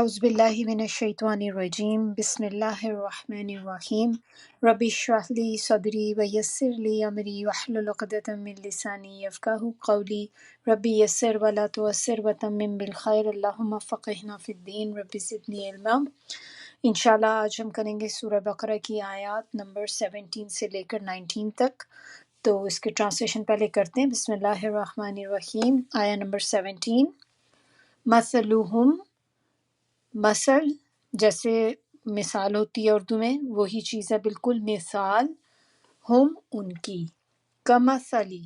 اعوذ باللہ من الشیطان الرجیم بسم اللہ الرحمن الرحیم رب اشرح لی صدری ویسر لی امری واحلل عقدۃ من لسانی یفقہوا قولی رب یسر ولا تعسر وتمم بالخیر اللہم فقہنا فی الدین رب زدنی علما۔ انشاءاللہ آج ہم کریں گے سورہ بقرہ کی آیات نمبر 17 سے لے کر 19 تک۔ تو اس کے ٹرانسلیشن پہلے کرتے ہیں۔ بسم اللہ الرحمن الرحیم۔ آیا نمبر 17۔ مثلہم، مثل جیسے مثال ہوتی ہے اردو میں، وہی چیز ہے بالکل مثال، ہم ان کی، کمثلی،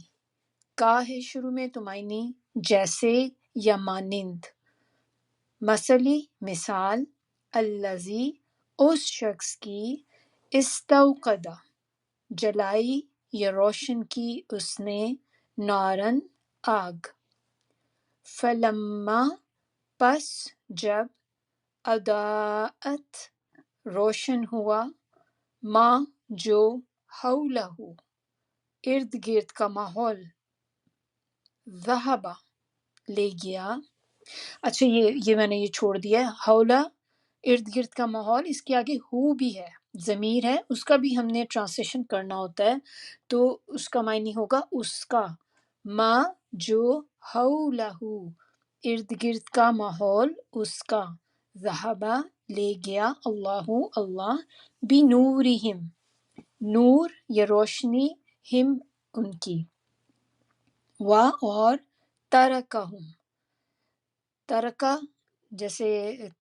کا ہے شروع میں تو معنی جیسے یا مانند، مثلی مثال، الذی اس شخص کی، استوقد جلائی یا روشن کی اس نے، نارن آگ، فلما پس جب، اضاءت روشن ہوا، ما جو، حولہ ارد گرد کا ماحول، ذہبا لے گیا۔ اچھا یہ میں نے یہ چھوڑ دیا ہے، حولہ ارد گرد کا ماحول، اس کے آگے ہو بھی ہے، ضمیر ہے، اس کا بھی ہم نے ٹرانسلیشن کرنا ہوتا ہے، تو اس کا معنی ہوگا اس کا، ما جو، حولہ ارد گرد کا ماحول اس کا، ذہبا لے گیا، اللہ اللہ، بنورہم نور یا روشنی، ہم ان کی، و اور، ترکہم ترکہ جیسے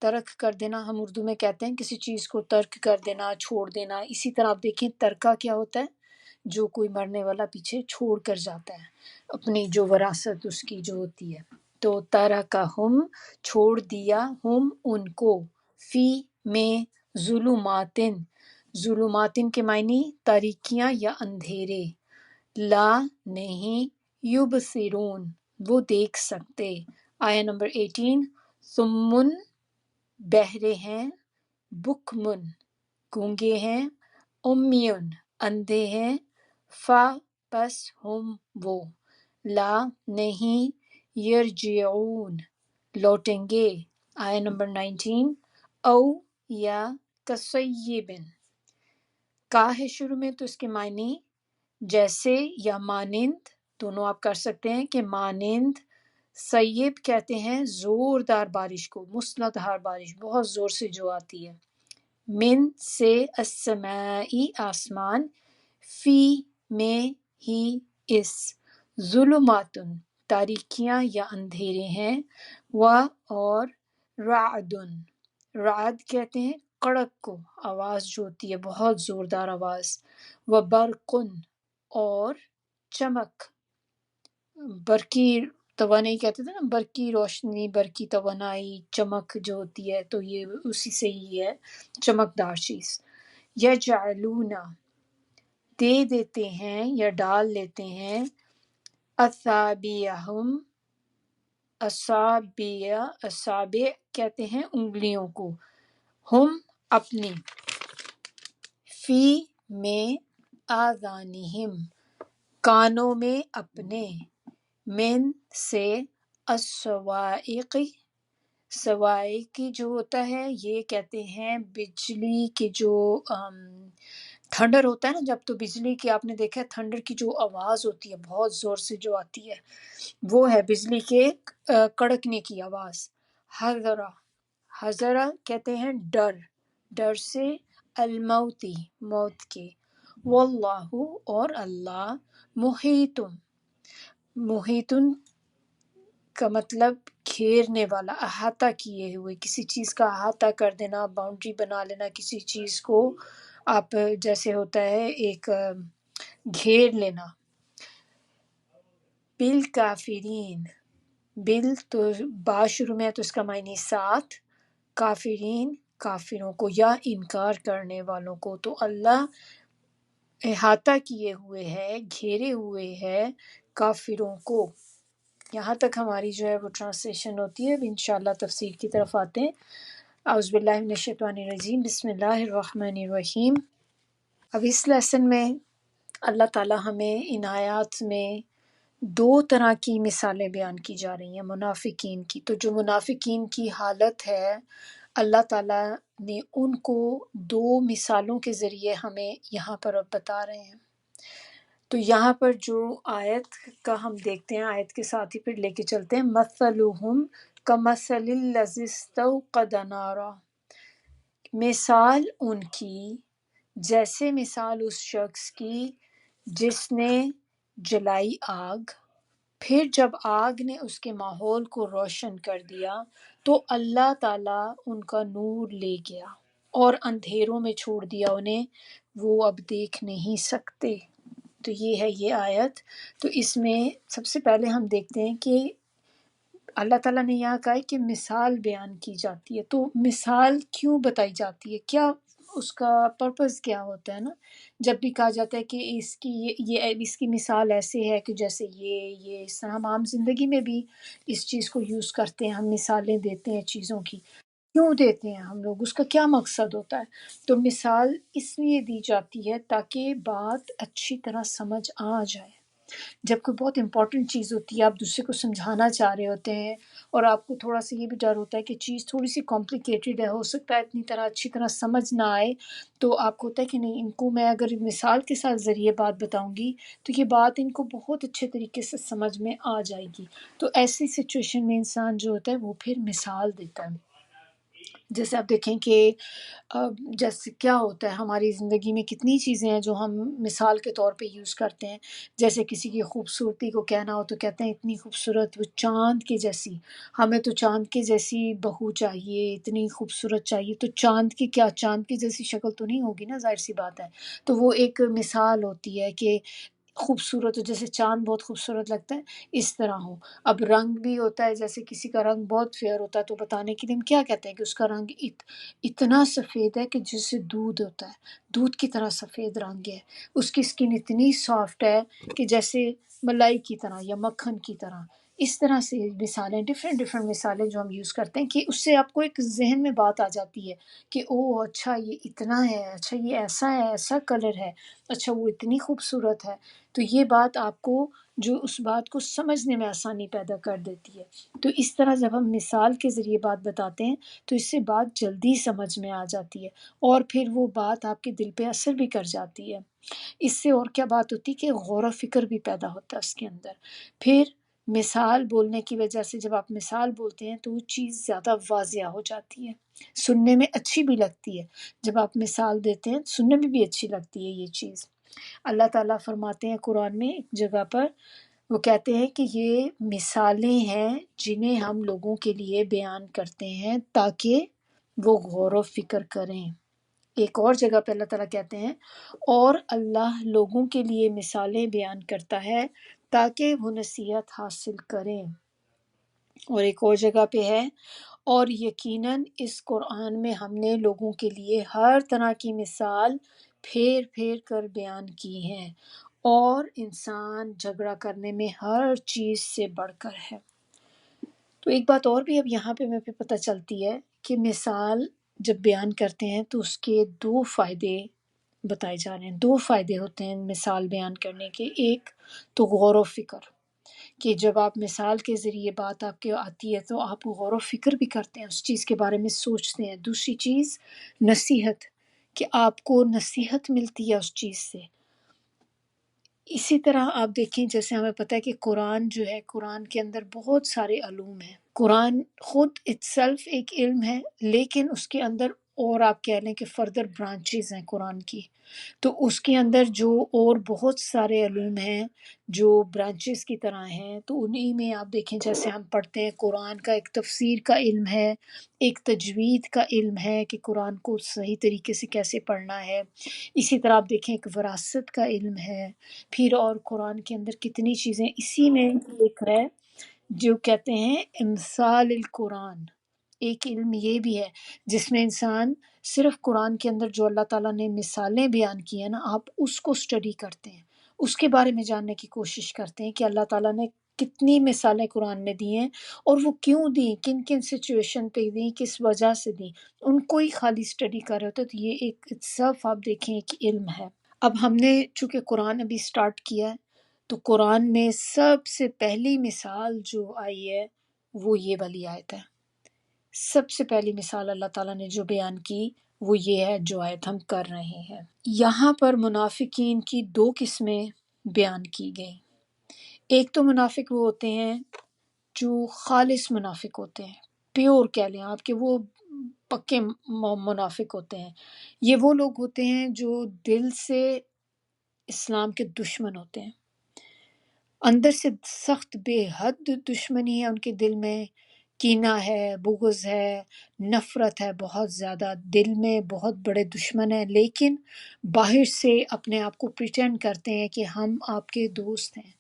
ترک کر دینا ہم اردو میں کہتے ہیں، کسی چیز کو ترک کر دینا، چھوڑ دینا۔ اسی طرح آپ دیکھیں ترکہ کیا ہوتا ہے، جو کوئی مرنے والا پیچھے چھوڑ کر جاتا ہے، اپنی جو وراثت اس کی جو ہوتی ہے۔ تو ترکہم چھوڑ دیا، ہم ان کو، فی میں، ظلماتن ظلماتن کے معنی تاریکیاں یا اندھیرے، لا نہیں، یبصرون وہ دیکھ سکتے۔ آیا نمبر 18۔ سمن بہرے ہیں، بکمن گونگے ہیں، امیون اندھے ہیں، فا پس ہم وہ، لا نہیں، یرجعون لوٹیں گے۔ آیا نمبر 19۔ او یا، کصیبن کا ہے شروع میں تو اس کے معنی جیسے یا مانند، دونوں آپ کر سکتے ہیں کہ مانند، سیب کہتے ہیں زوردار بارش کو، مسلطہر بارش بہت زور سے جو آتی ہے، من سے، السمائی آسمان، فی میں ہی اس، ظلماتن تاریکیاں یا اندھیرے ہیں، و اور، رعدن رعد کہتے ہیں کڑک کو، آواز جو ہوتی ہے بہت زوردار آواز، و برقن اور چمک، برقی توانائی کہتے تھے نا، برقی روشنی، برقی توانائی، چمک جو ہوتی ہے، تو یہ اسی سے ہی ہے، چمکدار چیز۔ یجعلون دے دیتے ہیں یا ڈال لیتے ہیں، اصابعہم اصابع کہتے ہیں انگلیوں کو، ہم اپنی، فی میں، آذانہم کانوں میں اپنے، من سے، الصواعق صواعق جو ہوتا ہے یہ کہتے ہیں بجلی کی جو تھنڈر ہوتا ہے نا، جب تو بجلی کی آپ نے دیکھا ہے تھنڈر کی جو آواز ہوتی ہے بہت زور سے جو آتی ہے، وہ ہے بجلی کے کڑکنے کی آواز۔ حذرا حذرا کہتے ہیں ڈر، ڈر سے، الموتی موت کے، واللہ اور اللہ، محیط محیطن کا مطلب گھیرنے والا، احاطہ کیے ہوئے، کسی چیز کا احاطہ کر دینا، باؤنڈری بنا لینا کسی چیز کو، آپ جیسے ہوتا ہے ایک گھیر لینا۔ بالکافرین بال تو با شروع میں ہے تو اس کا معنی ساتھ، کافرین کافروں کو یا انکار کرنے والوں کو، تو اللہ احاطہ کیے ہوئے ہے، گھیرے ہوئے ہے کافروں کو۔ یہاں تک ہماری جو ہے وہ ٹرانسلیشن ہوتی ہے۔ اب انشاءاللہ تفسیر کی طرف آتے ہیں۔ اعوذ باللہ من الشیطان الرجیم، بسم اللہ الرحمن الرحیم۔ اب اس لیسن میں اللہ تعالیٰ ہمیں ان آیات میں دو طرح کی مثالیں بیان کی جا رہی ہیں منافقین کی۔ تو جو منافقین کی حالت ہے اللہ تعالیٰ نے ان کو دو مثالوں کے ذریعے ہمیں یہاں پر اب بتا رہے ہیں۔ تو یہاں پر جو آیت کا ہم دیکھتے ہیں، آیت کے ساتھ ہی پھر لے کے چلتے ہیں، مثلہم کمثل الذی استوقد نارا، مثال ان کی جیسے مثال اس شخص کی جس نے جلائی آگ، پھر جب آگ نے اس کے ماحول کو روشن کر دیا تو اللہ تعالیٰ ان کا نور لے گیا اور اندھیروں میں چھوڑ دیا انہیں، وہ اب دیکھ نہیں سکتے۔ تو یہ ہے یہ آیت۔ تو اس میں سب سے پہلے ہم دیکھتے ہیں کہ اللہ تعالیٰ نے یہاں کہا ہے کہ مثال بیان کی جاتی ہے۔ تو مثال کیوں بتائی جاتی ہے، کیا اس کا پرپز کیا ہوتا ہے نا؟ جب بھی کہا جاتا ہے کہ اس کی اس کی مثال ایسے ہے کہ جیسے یہ اس طرح ہم عام زندگی میں بھی اس چیز کو یوز کرتے ہیں، ہم مثالیں دیتے ہیں چیزوں کی۔ کیوں دیتے ہیں ہم لوگ، اس کا کیا مقصد ہوتا ہے؟ تو مثال اس لیے دی جاتی ہے تاکہ بات اچھی طرح سمجھ آ جائے۔ جب کوئی بہت امپورٹنٹ چیز ہوتی ہے، آپ دوسرے کو سمجھانا چاہ رہے ہوتے ہیں اور آپ کو تھوڑا سا یہ بھی ڈر ہوتا ہے کہ چیز تھوڑی سی کمپلیکیٹڈ ہے، ہو سکتا ہے اتنی طرح اچھی طرح سمجھ نہ آئے، تو آپ کو ہوتا ہے کہ نہیں، ان کو میں اگر مثال کے ساتھ ذریعے بات بتاؤں گی تو یہ بات ان کو بہت اچھے طریقے سے سمجھ میں آ جائے گی۔ تو ایسی سچویشن میں انسان جو ہوتا ہے وہ پھر مثال دیتا ہے۔ جیسے آپ دیکھیں کہ جیسے کیا ہوتا ہے ہماری زندگی میں، کتنی چیزیں ہیں جو ہم مثال کے طور پہ یوز کرتے ہیں۔ جیسے کسی کی خوبصورتی کو کہنا ہو تو کہتے ہیں اتنی خوبصورت، وہ چاند کے جیسی، ہمیں تو چاند کے جیسی بہو چاہیے، اتنی خوبصورت چاہیے۔ تو چاند کی کیا، چاند کی جیسی شکل تو نہیں ہوگی نا، ظاہر سی بات ہے۔ تو وہ ایک مثال ہوتی ہے کہ خوبصورت ہو، جیسے چاند بہت خوبصورت لگتا ہے اس طرح ہو۔ اب رنگ بھی ہوتا ہے، جیسے کسی کا رنگ بہت فیئر ہوتا ہے تو بتانے کے لیے ہم کیا کہتے ہیں کہ اس کا رنگ اتنا سفید ہے کہ جس سے دودھ ہوتا ہے، دودھ کی طرح سفید رنگ ہے۔ اس کی سکن اتنی سافٹ ہے کہ جیسے ملائی کی طرح یا مکھن کی طرح۔ اس طرح سے مثالیں، ڈفرینٹ مثالیں جو ہم یوز کرتے ہیں کہ اس سے آپ کو ایک ذہن میں بات آ جاتی ہے کہ او اچھا یہ اتنا ہے، اچھا یہ ایسا ہے، ایسا کلر ہے، اچھا وہ اتنی خوبصورت ہے۔ تو یہ بات آپ کو جو اس بات کو سمجھنے میں آسانی پیدا کر دیتی ہے۔ تو اس طرح جب ہم مثال کے ذریعے بات بتاتے ہیں تو اس سے بات جلدی سمجھ میں آ جاتی ہے اور پھر وہ بات آپ کے دل پہ اثر بھی کر جاتی ہے۔ اس سے اور کیا بات ہوتی ہے کہ غور و فکر بھی پیدا ہوتا ہے اس کے اندر۔ پھر مثال بولنے کی وجہ سے جب آپ مثال بولتے ہیں تو وہ چیز زیادہ واضح ہو جاتی ہے، سننے میں اچھی بھی لگتی ہے۔ جب آپ مثال دیتے ہیں سننے میں بھی اچھی لگتی ہے یہ چیز۔ اللہ تعالیٰ فرماتے ہیں قرآن میں ایک جگہ پر، وہ کہتے ہیں کہ یہ مثالیں ہیں جنہیں ہم لوگوں کے لیے بیان کرتے ہیں تاکہ وہ غور و فکر کریں۔ ایک اور جگہ پہ اللہ تعالیٰ کہتے ہیں اور اللہ لوگوں کے لیے مثالیں بیان کرتا ہے تاکہ وہ نصیحت حاصل کریں۔ اور ایک اور جگہ پہ ہے اور یقیناً اس قرآن میں ہم نے لوگوں کے لیے ہر طرح کی مثال پھیر پھیر کر بیان کی ہیں اور انسان جھگڑا کرنے میں ہر چیز سے بڑھ کر ہے۔ تو ایک بات اور بھی اب یہاں پہ ہمیں پتہ چلتی ہے کہ مثال جب بیان کرتے ہیں تو اس کے دو فائدے بتائے جا رہے ہیں۔ دو فائدے ہوتے ہیں مثال بیان کرنے کے۔ ایک تو غور و فکر، کہ جب آپ مثال کے ذریعے بات آپ کے آتی ہے تو آپ غور و فکر بھی کرتے ہیں، اس چیز کے بارے میں سوچتے ہیں۔ دوسری چیز نصیحت، کہ آپ کو نصیحت ملتی ہے اس چیز سے۔ اسی طرح آپ دیکھیں جیسے ہمیں پتہ ہے کہ قرآن جو ہے، قرآن کے اندر بہت سارے علوم ہیں۔ قرآن خود اٹسیلف ایک علم ہے، لیکن اس کے اندر اور آپ کہہ لیں کہ فردر برانچز ہیں قرآن کی، تو اس کے اندر جو اور بہت سارے علوم ہیں جو برانچز کی طرح ہیں، تو انہی میں آپ دیکھیں جیسے ہم پڑھتے ہیں قرآن کا ایک تفسیر کا علم ہے، ایک تجوید کا علم ہے کہ قرآن کو صحیح طریقے سے کیسے پڑھنا ہے۔ اسی طرح آپ دیکھیں ایک وراثت کا علم ہے۔ پھر اور قرآن کے اندر کتنی چیزیں اسی میں لکھ ہے جو کہتے ہیں امثال القرآن، ایک علم یہ بھی ہے جس میں انسان صرف قرآن کے اندر جو اللہ تعالیٰ نے مثالیں بیان کی ہیں نا، آپ اس کو اسٹڈی کرتے ہیں، اس کے بارے میں جاننے کی کوشش کرتے ہیں کہ اللہ تعالیٰ نے کتنی مثالیں قرآن میں دی ہیں اور وہ کیوں دیں، کن کن سچویشن پہ دیں، کس وجہ سے دیں، ان کو ہی خالی اسٹڈی کر رہے ہوتے ہیں۔ تو یہ ایک صرف آپ دیکھیں ایک علم ہے۔ اب ہم نے چونکہ قرآن ابھی سٹارٹ کیا ہے تو قرآن میں سب سے پہلی مثال جو آئی ہے وہ یہ والی آیت ہے، سب سے پہلی مثال اللہ تعالیٰ نے جو بیان کی وہ یہ ہے جو آیت ہم کر رہے ہیں۔ یہاں پر منافقین کی دو قسمیں بیان کی گئی۔ ایک تو منافق وہ ہوتے ہیں جو خالص منافق ہوتے ہیں، پیور کہہ لیں آپ کہ وہ پکے منافق ہوتے ہیں۔ یہ وہ لوگ ہوتے ہیں جو دل سے اسلام کے دشمن ہوتے ہیں، اندر سے سخت بے حد دشمنی ہے ان کے دل میں، کینہ ہے، بغض ہے، نفرت ہے بہت زیادہ، دل میں بہت بڑے دشمن ہیں، لیکن باہر سے اپنے آپ کو پریٹینڈ کرتے ہیں کہ ہم آپ کے دوست ہیں،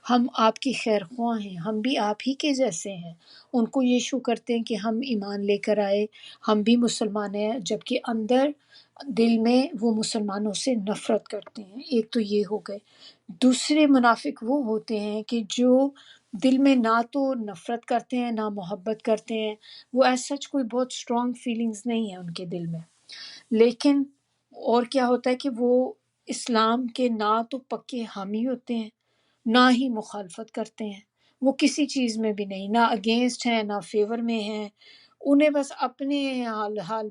ہم آپ کی خیر خواہ ہیں، ہم بھی آپ ہی کے جیسے ہیں۔ ان کو یہ شو کرتے ہیں کہ ہم ایمان لے کر آئے، ہم بھی مسلمان ہیں، جبکہ اندر دل میں وہ مسلمانوں سے نفرت کرتے ہیں۔ ایک تو یہ ہو گئے۔ دوسرے منافق وہ ہوتے ہیں کہ جو دل میں نہ تو نفرت کرتے ہیں نہ محبت کرتے ہیں، وہ ایز سچ کوئی بہت اسٹرانگ فیلنگز نہیں ہیں ان کے دل میں، لیکن اور کیا ہوتا ہے کہ وہ اسلام کے نہ تو پکے حامی ہوتے ہیں نہ ہی مخالفت کرتے ہیں، وہ کسی چیز میں بھی نہیں، نہ اگینسٹ ہیں نہ فیور میں ہیں، انہیں بس اپنے حال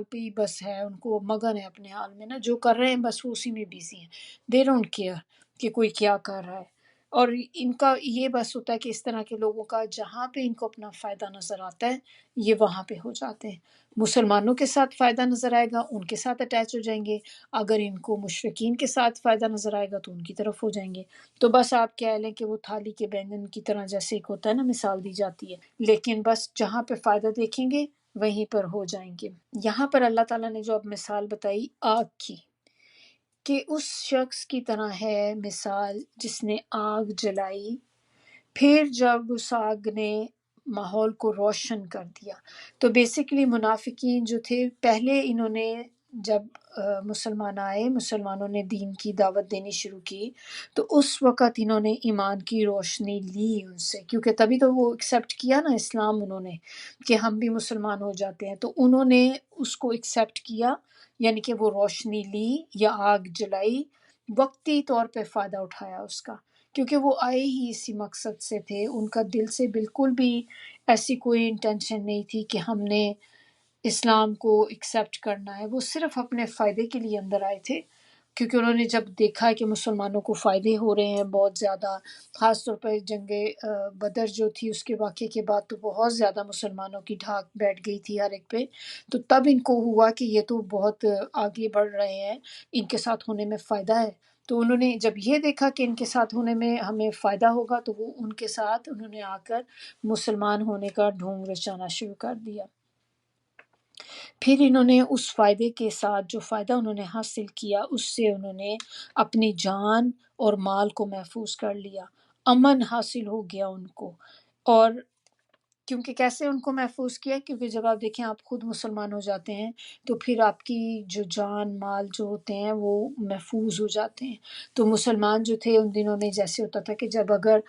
پہ ہی بس ہے، ان کو مگن ہے اپنے حال میں، نا جو کر رہے ہیں بس وہ اسی میں بیزی ہیں، دے ڈونٹ کیئر کہ کوئی کیا کر رہا ہے۔ اور ان کا یہ بس ہوتا ہے کہ اس طرح کے لوگوں کا جہاں پہ ان کو اپنا فائدہ نظر آتا ہے یہ وہاں پہ ہو جاتے ہیں، مسلمانوں کے ساتھ فائدہ نظر آئے گا ان کے ساتھ اٹیچ ہو جائیں گے، اگر ان کو مشرکین کے ساتھ فائدہ نظر آئے گا تو ان کی طرف ہو جائیں گے۔ تو بس آپ کہہ لیں کہ وہ تھالی کے بینگن کی طرح جیسے ایک ہوتا ہے نا، مثال دی جاتی ہے، لیکن بس جہاں پہ فائدہ دیکھیں گے وہیں پر ہو جائیں گے۔ یہاں پر اللہ تعالیٰ نے جو اب مثال بتائی آگ کی، کہ اس شخص کی طرح ہے مثال جس نے آگ جلائی، پھر جب اس آگ نے ماحول کو روشن کر دیا۔ تو بیسیکلی منافقین جو تھے پہلے انہوں نے جب مسلمان آئے، مسلمانوں نے دین کی دعوت دینی شروع کی، تو اس وقت انہوں نے ایمان کی روشنی لی ان سے، کیونکہ تبھی تو وہ ایکسیپٹ کیا نا اسلام انہوں نے، کہ ہم بھی مسلمان ہو جاتے ہیں، تو انہوں نے اس کو ایکسیپٹ کیا، یعنی کہ وہ روشنی لی یا آگ جلائی، وقتی طور پہ فائدہ اٹھایا اس کا، کیونکہ وہ آئے ہی اسی مقصد سے تھے، ان کا دل سے بالکل بھی ایسی کوئی انٹینشن نہیں تھی کہ ہم نے اسلام کو ایکسیپٹ کرنا ہے، وہ صرف اپنے فائدے کے لیے اندر آئے تھے، کیونکہ انہوں نے جب دیکھا کہ مسلمانوں کو فائدے ہو رہے ہیں بہت زیادہ، خاص طور پر جنگ بدر جو تھی اس کے واقعے کے بعد تو بہت زیادہ مسلمانوں کی ڈھاک بیٹھ گئی تھی ہر ایک پہ، تو تب ان کو ہوا کہ یہ تو بہت آگے بڑھ رہے ہیں، ان کے ساتھ ہونے میں فائدہ ہے، تو انہوں نے جب یہ دیکھا کہ ان کے ساتھ ہونے میں ہمیں فائدہ ہوگا تو وہ ان کے ساتھ انہوں نے آ کر مسلمان ہونے کا ڈھونگ رچانا شروع کر دیا۔ پھر انہوں نے اس فائدے کے ساتھ جو فائدہ انہوں نے حاصل کیا اس سے انہوں نے اپنی جان اور مال کو محفوظ کر لیا، امن حاصل ہو گیا ان کو۔ اور کیونکہ کیسے ان کو محفوظ کیا، کیونکہ جب آپ دیکھیں آپ خود مسلمان ہو جاتے ہیں تو پھر آپ کی جو جان مال جو ہوتے ہیں وہ محفوظ ہو جاتے ہیں۔ تو مسلمان جو تھے ان دنوں میں جیسے ہوتا تھا کہ جب اگر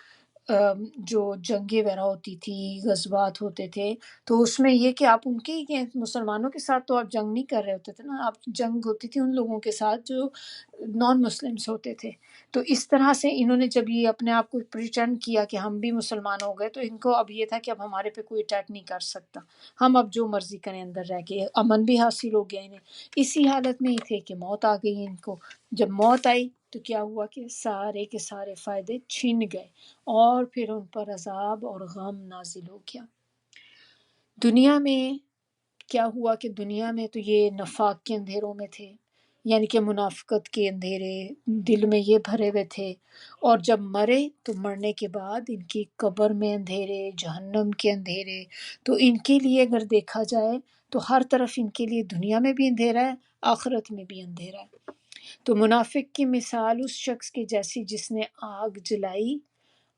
جو جنگیں وغیرہ ہوتی تھی، غزوات ہوتے تھے، تو اس میں یہ کہ آپ ان کے ہی مسلمانوں کے ساتھ تو آپ جنگ نہیں کر رہے ہوتے تھے نا، آپ جنگ ہوتی تھی ان لوگوں کے ساتھ جو نان مسلمس ہوتے تھے۔ تو اس طرح سے انہوں نے جب یہ اپنے آپ کو پریٹینڈ کیا کہ ہم بھی مسلمان ہو گئے، تو ان کو اب یہ تھا کہ اب ہمارے پہ کوئی اٹیک نہیں کر سکتا، ہم اب جو مرضی کریں اندر رہ کے، امن بھی حاصل ہو گیا انہیں۔ اسی حالت میں ہی تھے کہ موت آ گئی ان کو، جب موت آئی تو کیا ہوا کہ سارے کے سارے فائدے چھن گئے، اور پھر ان پر عذاب اور غم نازل ہو گیا۔ دنیا میں کیا ہوا کہ دنیا میں تو یہ نفاق کے اندھیروں میں تھے، یعنی کہ منافقت کے اندھیرے دل میں یہ بھرے ہوئے تھے، اور جب مرے تو مرنے کے بعد ان کی قبر میں اندھیرے، جہنم کے اندھیرے۔ تو ان کے لیے اگر دیکھا جائے تو ہر طرف ان کے لیے دنیا میں بھی اندھیرا ہے، آخرت میں بھی اندھیرا ہے۔ تو منافق کی مثال اس شخص کے جیسی جس نے آگ جلائی،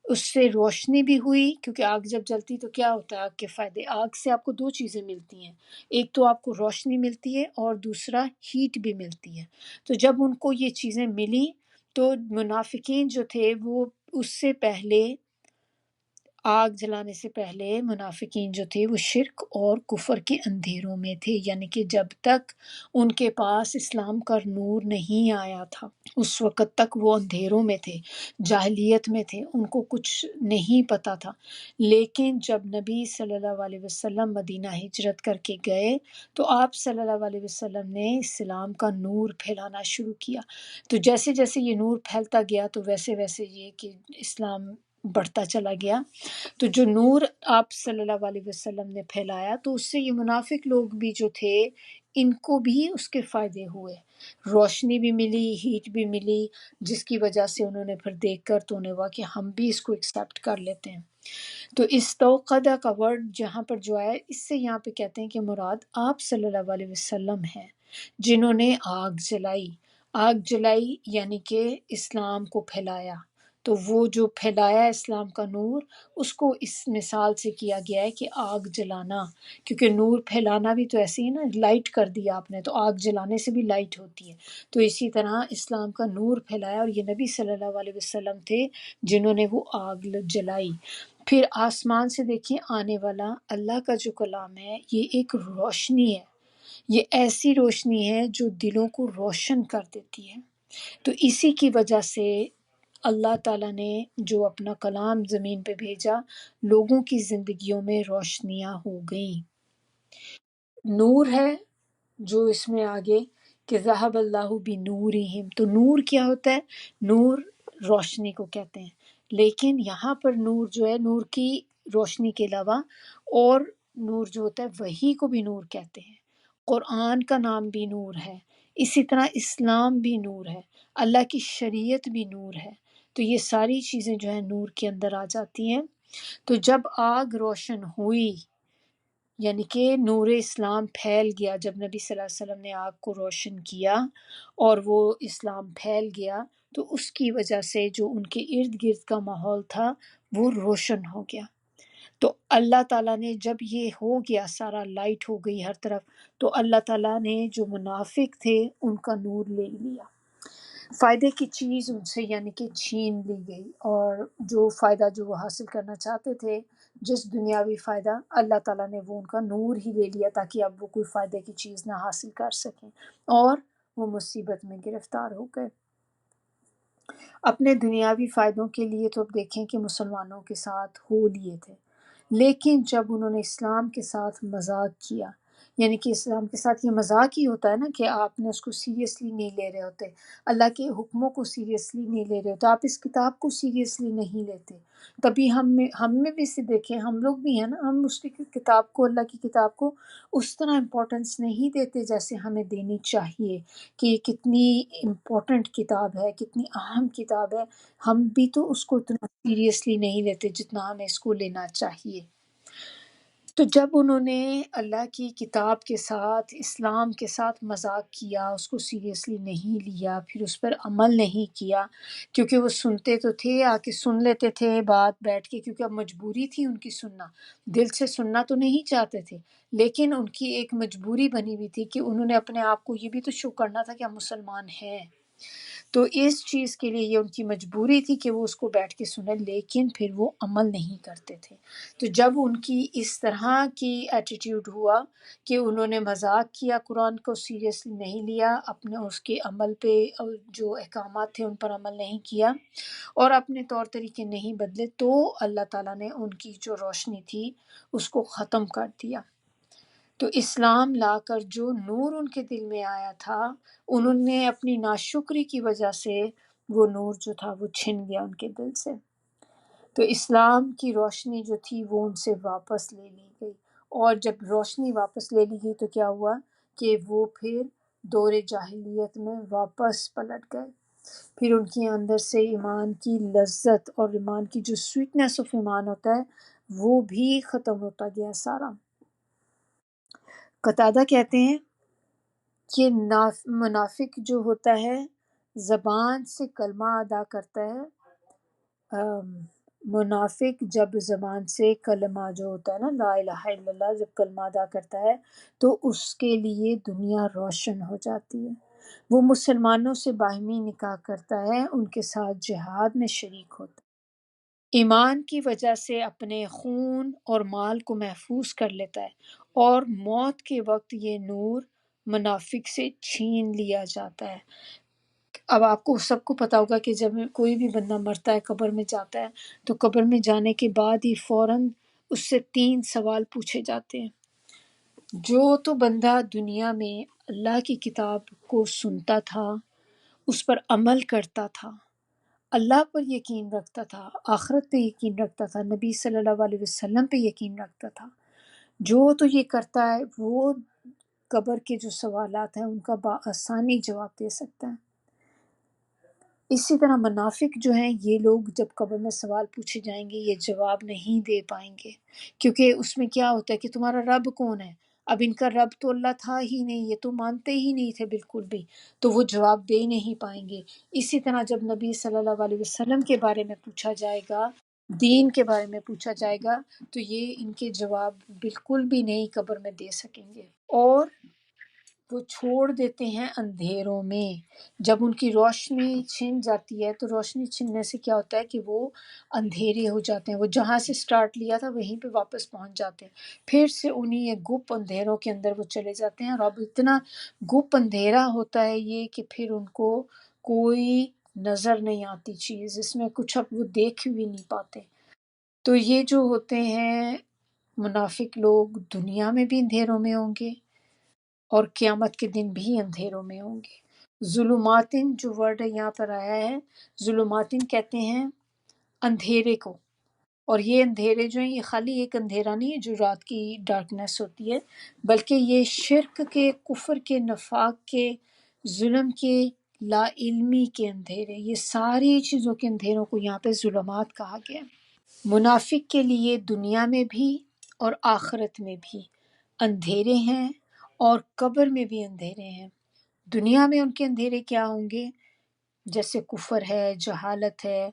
اس سے روشنی بھی ہوئی، کیونکہ آگ جب جلتی تو کیا ہوتا ہے، آگ کے فائدے، آگ سے آپ کو دو چیزیں ملتی ہیں، ایک تو آپ کو روشنی ملتی ہے اور دوسرا ہیٹ بھی ملتی ہے۔ تو جب ان کو یہ چیزیں ملی تو منافقین جو تھے وہ اس سے پہلے آگ جلانے سے پہلے منافقین جو تھے وہ شرک اور کفر کے اندھیروں میں تھے، یعنی کہ جب تک ان کے پاس اسلام کا نور نہیں آیا تھا اس وقت تک وہ اندھیروں میں تھے، جاہلیت میں تھے، ان کو کچھ نہیں پتا تھا۔ لیکن جب نبی صلی اللہ علیہ وسلم مدینہ ہجرت کر کے گئے تو آپ صلی اللہ علیہ وسلم نے اسلام کا نور پھیلانا شروع کیا۔ تو جیسے جیسے یہ نور پھیلتا گیا تو ویسے ویسے یہ کہ اسلام بڑھتا چلا گیا۔ تو جو نور آپ صلی اللہ علیہ وسلم نے پھیلایا تو اس سے یہ منافق لوگ بھی جو تھے ان کو بھی اس کے فائدے ہوئے، روشنی بھی ملی، ہیٹ بھی ملی، جس کی وجہ سے انہوں نے پھر دیکھ کر تو انہیں ہوا کہ ہم بھی اس کو ایکسیپٹ کر لیتے ہیں۔ تو استوقدہ کا ورڈ جہاں پر جو آیا اس سے یہاں پہ کہتے ہیں کہ مراد آپ صلی اللہ علیہ وسلم ہیں جنہوں نے آگ جلائی یعنی کہ اسلام کو پھیلایا۔ تو وہ جو پھیلایا اسلام کا نور اس کو اس مثال سے کیا گیا ہے کہ آگ جلانا، کیونکہ نور پھیلانا بھی تو ایسے ہی نا، لائٹ کر دیا آپ نے تو آگ جلانے سے بھی لائٹ ہوتی ہے، تو اسی طرح اسلام کا نور پھیلایا اور یہ نبی صلی اللہ علیہ وسلم تھے جنہوں نے وہ آگ جلائی۔ پھر آسمان سے دیکھیں آنے والا اللہ کا جو کلام ہے یہ ایک روشنی ہے، یہ ایسی روشنی ہے جو دلوں کو روشن کر دیتی ہے۔ تو اسی کی وجہ سے اللہ تعالیٰ نے جو اپنا کلام زمین پہ بھیجا لوگوں کی زندگیوں میں روشنیاں ہو گئیں۔ نور ہے جو اس میں آگے کہ ذہب اللہ بنورہم، تو نور کیا ہوتا ہے؟ نور روشنی کو کہتے ہیں، لیکن یہاں پر نور جو ہے نور کی روشنی کے علاوہ اور نور جو ہوتا ہے وحی کو بھی نور کہتے ہیں، قرآن کا نام بھی نور ہے، اسی طرح اسلام بھی نور ہے، اللہ کی شریعت بھی نور ہے، تو یہ ساری چیزیں جو ہیں نور کے اندر آ جاتی ہیں۔ تو جب آگ روشن ہوئی یعنی کہ نور اسلام پھیل گیا، جب نبی صلی اللہ علیہ وسلم نے آگ کو روشن کیا اور وہ اسلام پھیل گیا تو اس کی وجہ سے جو ان کے ارد گرد کا ماحول تھا وہ روشن ہو گیا۔ تو اللہ تعالیٰ نے جب یہ ہو گیا سارا لائٹ ہو گئی ہر طرف، تو اللہ تعالیٰ نے جو منافق تھے ان کا نور لے لیا، فائدے کی چیز ان سے یعنی کہ چھین لی گئی، اور جو فائدہ جو وہ حاصل کرنا چاہتے تھے جس دنیاوی فائدہ، اللہ تعالیٰ نے وہ ان کا نور ہی لے لیا تاکہ اب وہ کوئی فائدے کی چیز نہ حاصل کر سکیں، اور وہ مصیبت میں گرفتار ہو گئے اپنے دنیاوی فائدوں کے لیے۔ تو اب دیکھیں کہ مسلمانوں کے ساتھ ہو لیے تھے، لیکن جب انہوں نے اسلام کے ساتھ مذاق کیا، یعنی کہ اسلام کے ساتھ یہ مذاق ہی ہوتا ہے نا کہ آپ نے اس کو سیریسلی نہیں لے رہے ہوتے، اللہ کے حکموں کو سیریسلی نہیں لے رہے ہوتے، آپ اس کتاب کو سیریسلی نہیں لیتے، تبھی ہم میں بھی سے دیکھیں، ہم لوگ بھی ہیں نا، ہم اس کی کتاب کو، اللہ کی کتاب کو اس طرح امپورٹنس نہیں دیتے جیسے ہمیں دینی چاہیے، کہ یہ کتنی امپورٹنٹ کتاب ہے، کتنی اہم کتاب ہے، ہم بھی تو اس کو اتنا سیریسلی نہیں لیتے جتنا ہمیں اس کو لینا چاہیے۔ تو جب انہوں نے اللہ کی کتاب کے ساتھ، اسلام کے ساتھ مذاق کیا، اس کو سیریسلی نہیں لیا، پھر اس پر عمل نہیں کیا، کیونکہ وہ سنتے تو تھے، آ کے سن لیتے تھے بات بیٹھ کے، کیونکہ اب مجبوری تھی ان کی سننا، دل سے سننا تو نہیں چاہتے تھے، لیکن ان کی ایک مجبوری بنی ہوئی تھی کہ انہوں نے اپنے آپ کو یہ بھی تو شو کرنا تھا کہ ہم مسلمان ہیں، تو اس چیز کے لیے یہ ان کی مجبوری تھی کہ وہ اس کو بیٹھ کے سنیں، لیکن پھر وہ عمل نہیں کرتے تھے۔ تو جب ان کی اس طرح کی ایٹیٹیوڈ ہوا کہ انہوں نے مذاق کیا، قرآن کو سیریسلی نہیں لیا، اپنے اس کے عمل پہ جو احکامات تھے ان پر عمل نہیں کیا اور اپنے طور طریقے نہیں بدلے، تو اللہ تعالیٰ نے ان کی جو روشنی تھی اس کو ختم کر دیا۔ تو اسلام لا کر جو نور ان کے دل میں آیا تھا، انہوں نے اپنی ناشکری کی وجہ سے وہ نور جو تھا وہ چھن گیا ان کے دل سے، تو اسلام کی روشنی جو تھی وہ ان سے واپس لے لی گئی، اور جب روشنی واپس لے لی گئی تو کیا ہوا کہ وہ پھر دور جاہلیت میں واپس پلٹ گئے، پھر ان کے اندر سے ایمان کی لذت اور ایمان کی جو سویٹنس آف ایمان ہوتا ہے وہ بھی ختم ہوتا گیا سارا۔ قتادہ کہتے ہیں کہ منافق جو ہوتا ہے زبان سے کلمہ ادا کرتا ہے، منافق جب زبان سے کلمہ جو ہوتا ہے نا لا الہ الا اللہ جب کلمہ ادا کرتا ہے تو اس کے لیے دنیا روشن ہو جاتی ہے، وہ مسلمانوں سے باہمی نکاح کرتا ہے، ان کے ساتھ جہاد میں شریک ہوتا ہے، ایمان کی وجہ سے اپنے خون اور مال کو محفوظ کر لیتا ہے، اور موت کے وقت یہ نور منافق سے چھین لیا جاتا ہے۔ اب آپ کو سب کو پتا ہوگا کہ جب کوئی بھی بندہ مرتا ہے، قبر میں جاتا ہے، تو قبر میں جانے کے بعد ہی فوراً اس سے 3 سوال پوچھے جاتے ہیں۔ جو تو بندہ دنیا میں اللہ کی کتاب کو سنتا تھا، اس پر عمل کرتا تھا، اللہ پر یقین رکھتا تھا، آخرت پہ یقین رکھتا تھا، نبی صلی اللہ علیہ وسلم پہ یقین رکھتا تھا، جو تو یہ کرتا ہے وہ قبر کے جو سوالات ہیں ان کا بآسانی جواب دے سکتا ہے۔ اسی طرح منافق جو ہیں، یہ لوگ جب قبر میں سوال پوچھے جائیں گے یہ جواب نہیں دے پائیں گے، کیونکہ اس میں کیا ہوتا ہے کہ تمہارا رب کون ہے؟ اب ان کا رب تو اللہ تھا ہی نہیں، یہ تو مانتے ہی نہیں تھے بالکل بھی، تو وہ جواب دے نہیں پائیں گے۔ اسی طرح جب نبی صلی اللہ علیہ وسلم کے بارے میں پوچھا جائے گا، دین کے بارے میں پوچھا جائے گا، تو یہ ان کے جواب بالکل بھی نہیں قبر میں دے سکیں گے، اور وہ چھوڑ دیتے ہیں اندھیروں میں۔ جب ان کی روشنی چھن جاتی ہے تو روشنی چھننے سے کیا ہوتا ہے کہ وہ اندھیرے ہو جاتے ہیں، وہ جہاں سے سٹارٹ لیا تھا وہیں پہ واپس پہنچ جاتے ہیں، پھر سے انہی یہ گپ اندھیروں کے اندر وہ چلے جاتے ہیں، اور اب اتنا گپ اندھیرا ہوتا ہے یہ کہ پھر ان کو کوئی نظر نہیں آتی چیز، اس میں کچھ اب وہ دیکھ بھی نہیں پاتے۔ تو یہ جو ہوتے ہیں منافق لوگ دنیا میں بھی اندھیروں میں ہوں گے اور قیامت کے دن بھی اندھیروں میں ہوں گے۔ ظلماتن جو ورڈ یہاں پر آیا ہے، ظلماتن کہتے ہیں اندھیرے کو، اور یہ اندھیرے جو ہیں یہ خالی ایک اندھیرا نہیں ہے جو رات کی ڈارکنیس ہوتی ہے، بلکہ یہ شرک کے، کفر کے، نفاق کے، ظلم کے، لا علمی کے اندھیرے، یہ ساری چیزوں کے اندھیروں کو یہاں پہ ظلمات کہا گیا ہے۔ منافق کے لیے دنیا میں بھی اور آخرت میں بھی اندھیرے ہیں، اور قبر میں بھی اندھیرے ہیں۔ دنیا میں ان کے اندھیرے کیا ہوں گے؟ جیسے کفر ہے، جہالت ہے،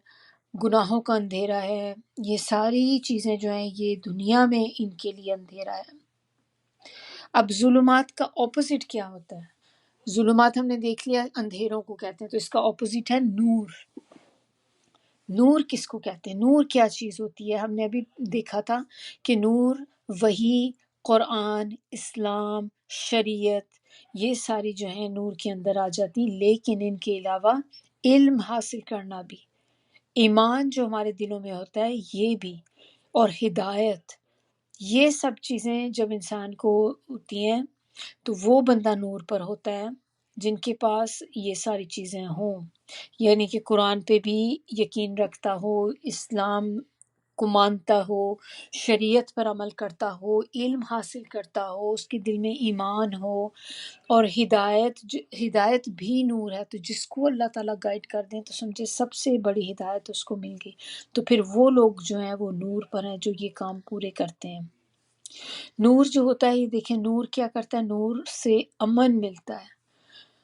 گناہوں کا اندھیرا ہے، یہ ساری چیزیں جو ہیں یہ دنیا میں ان کے لیے اندھیرا ہے۔ اب ظلمات کا اپوزٹ کیا ہوتا ہے؟ ظلمات ہم نے دیکھ لیا اندھیروں کو کہتے ہیں، تو اس کا اپوزٹ ہے نور۔ نور کس کو کہتے ہیں؟ نور کیا چیز ہوتی ہے؟ ہم نے ابھی دیکھا تھا کہ نور وحی، قرآن، اسلام، شریعت، یہ ساری جو ہیں نور کے اندر آ جاتی، لیکن ان کے علاوہ علم حاصل کرنا بھی، ایمان جو ہمارے دلوں میں ہوتا ہے یہ بھی، اور ہدایت، یہ سب چیزیں جب انسان کو ہوتی ہیں تو وہ بندہ نور پر ہوتا ہے جن کے پاس یہ ساری چیزیں ہوں، یعنی کہ قرآن پہ بھی یقین رکھتا ہو، اسلام کو مانتا ہو، شریعت پر عمل کرتا ہو، علم حاصل کرتا ہو، اس کے دل میں ایمان ہو، اور ہدایت بھی نور ہے، تو جس کو اللہ تعالیٰ گائیڈ کر دیں تو سمجھے سب سے بڑی ہدایت اس کو مل گئی، تو پھر وہ لوگ جو ہیں وہ نور پر ہیں جو یہ کام پورے کرتے ہیں۔ نور جو ہوتا ہے، یہ دیکھیں نور کیا کرتا ہے، نور سے امن ملتا ہے،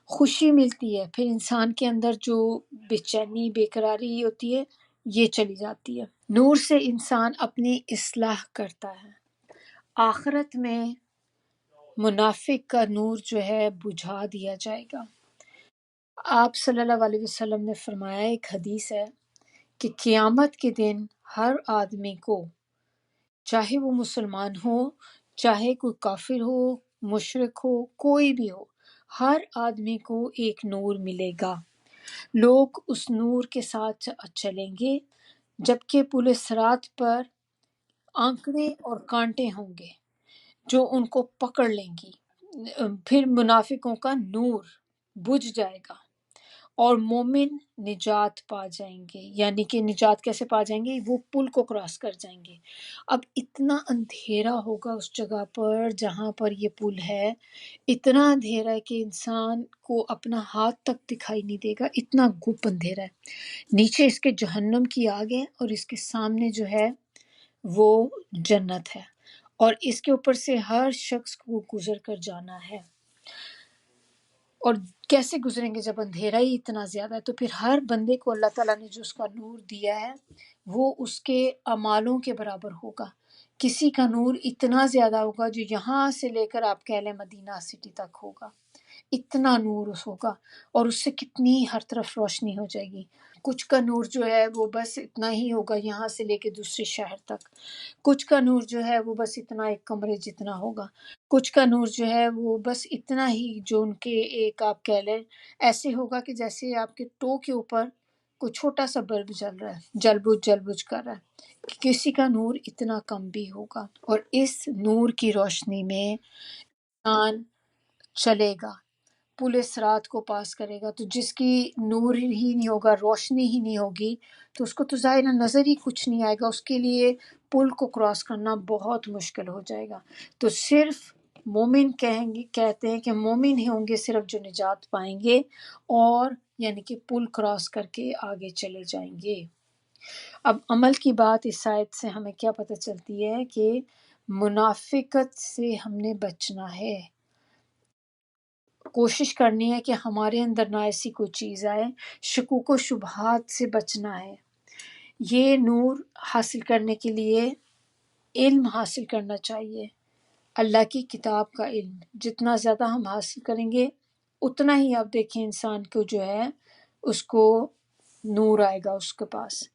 خوشی ملتی ہے، پھر انسان کے اندر جو بے چینی، بے قراری ہوتی ہے یہ چلی جاتی ہے۔ نور سے انسان اپنی اصلاح کرتا ہے۔ آخرت میں منافق کا نور جو ہے بجھا دیا جائے گا۔ آپ صلی اللہ علیہ وسلم نے فرمایا، ایک حدیث ہے کہ قیامت کے دن ہر آدمی کو، چاہے وہ مسلمان ہو، چاہے کوئی کافر ہو، مشرک ہو، کوئی بھی ہو، ہر آدمی کو ایک نور ملے گا۔ لوگ اس نور کے ساتھ چلیں گے، جبکہ پل صراط پر آنکڑے اور کانٹے ہوں گے جو ان کو پکڑ لیں گی۔ پھر منافقوں کا نور بجھ جائے گا اور مومن نجات پا جائیں گے، یعنی کہ نجات کیسے پا جائیں گے؟ وہ پل کو کراس کر جائیں گے۔ اب اتنا اندھیرا ہوگا اس جگہ پر جہاں پر یہ پل ہے، اتنا اندھیرا ہے کہ انسان کو اپنا ہاتھ تک دکھائی نہیں دے گا، اتنا گپ اندھیرا ہے۔ نیچے اس کے جہنم کی آگ ہے، اور اس کے سامنے جو ہے وہ جنت ہے، اور اس کے اوپر سے ہر شخص کو گزر کر جانا ہے۔ اور کیسے گزریں گے جب اندھیرا ہی اتنا زیادہ ہے؟ تو پھر ہر بندے کو اللہ تعالیٰ نے جو اس کا نور دیا ہے وہ اس کے اعمالوں کے برابر ہوگا۔ کسی کا نور اتنا زیادہ ہوگا جو یہاں سے لے کر آپ کہہ لیں مدینہ سٹی تک ہوگا، اتنا نور اس ہوگا، اور اس سے کتنی ہر طرف روشنی ہو جائے گی۔ کچھ کا نور جو ہے وہ بس اتنا ہی ہوگا یہاں سے لے کے دوسرے شہر تک، کچھ کا نور جو ہے وہ بس اتنا ایک کمرے جتنا ہوگا، کچھ کا نور جو ہے وہ بس اتنا ہی جو ان کے ایک آپ کہہ لیں ایسے ہوگا کہ جیسے آپ کے ٹو کے اوپر کوئی چھوٹا سا بلب جل رہا ہے، جل بج کر رہا ہے، کسی کا نور اتنا کم بھی ہوگا۔ اور اس نور کی روشنی میں انسان چلے گا، پل صراط کو پاس کرے گا، تو جس کی نور ہی نہیں ہوگا، روشنی ہی نہیں ہوگی، تو اس کو تو ظاہر نظر ہی کچھ نہیں آئے گا، اس کے لیے پل کو کراس کرنا بہت مشکل ہو جائے گا۔ تو صرف مومن کہتے ہیں کہ مومن ہی ہوں گے صرف جو نجات پائیں گے، اور یعنی کہ پل کراس کر کے آگے چلے جائیں گے۔ اب عمل کی بات اس آیت سے ہمیں کیا پتہ چلتی ہے کہ منافقت سے ہم نے بچنا ہے، کوشش کرنی ہے کہ ہمارے اندر نہ ایسی کوئی چیز آئے، شکوک و شبہات سے بچنا ہے۔ یہ نور حاصل کرنے کے لیے علم حاصل کرنا چاہیے، اللہ کی کتاب کا علم جتنا زیادہ ہم حاصل کریں گے اتنا ہی آپ دیکھیں انسان کو جو ہے اس کو نور آئے گا، اس کے پاس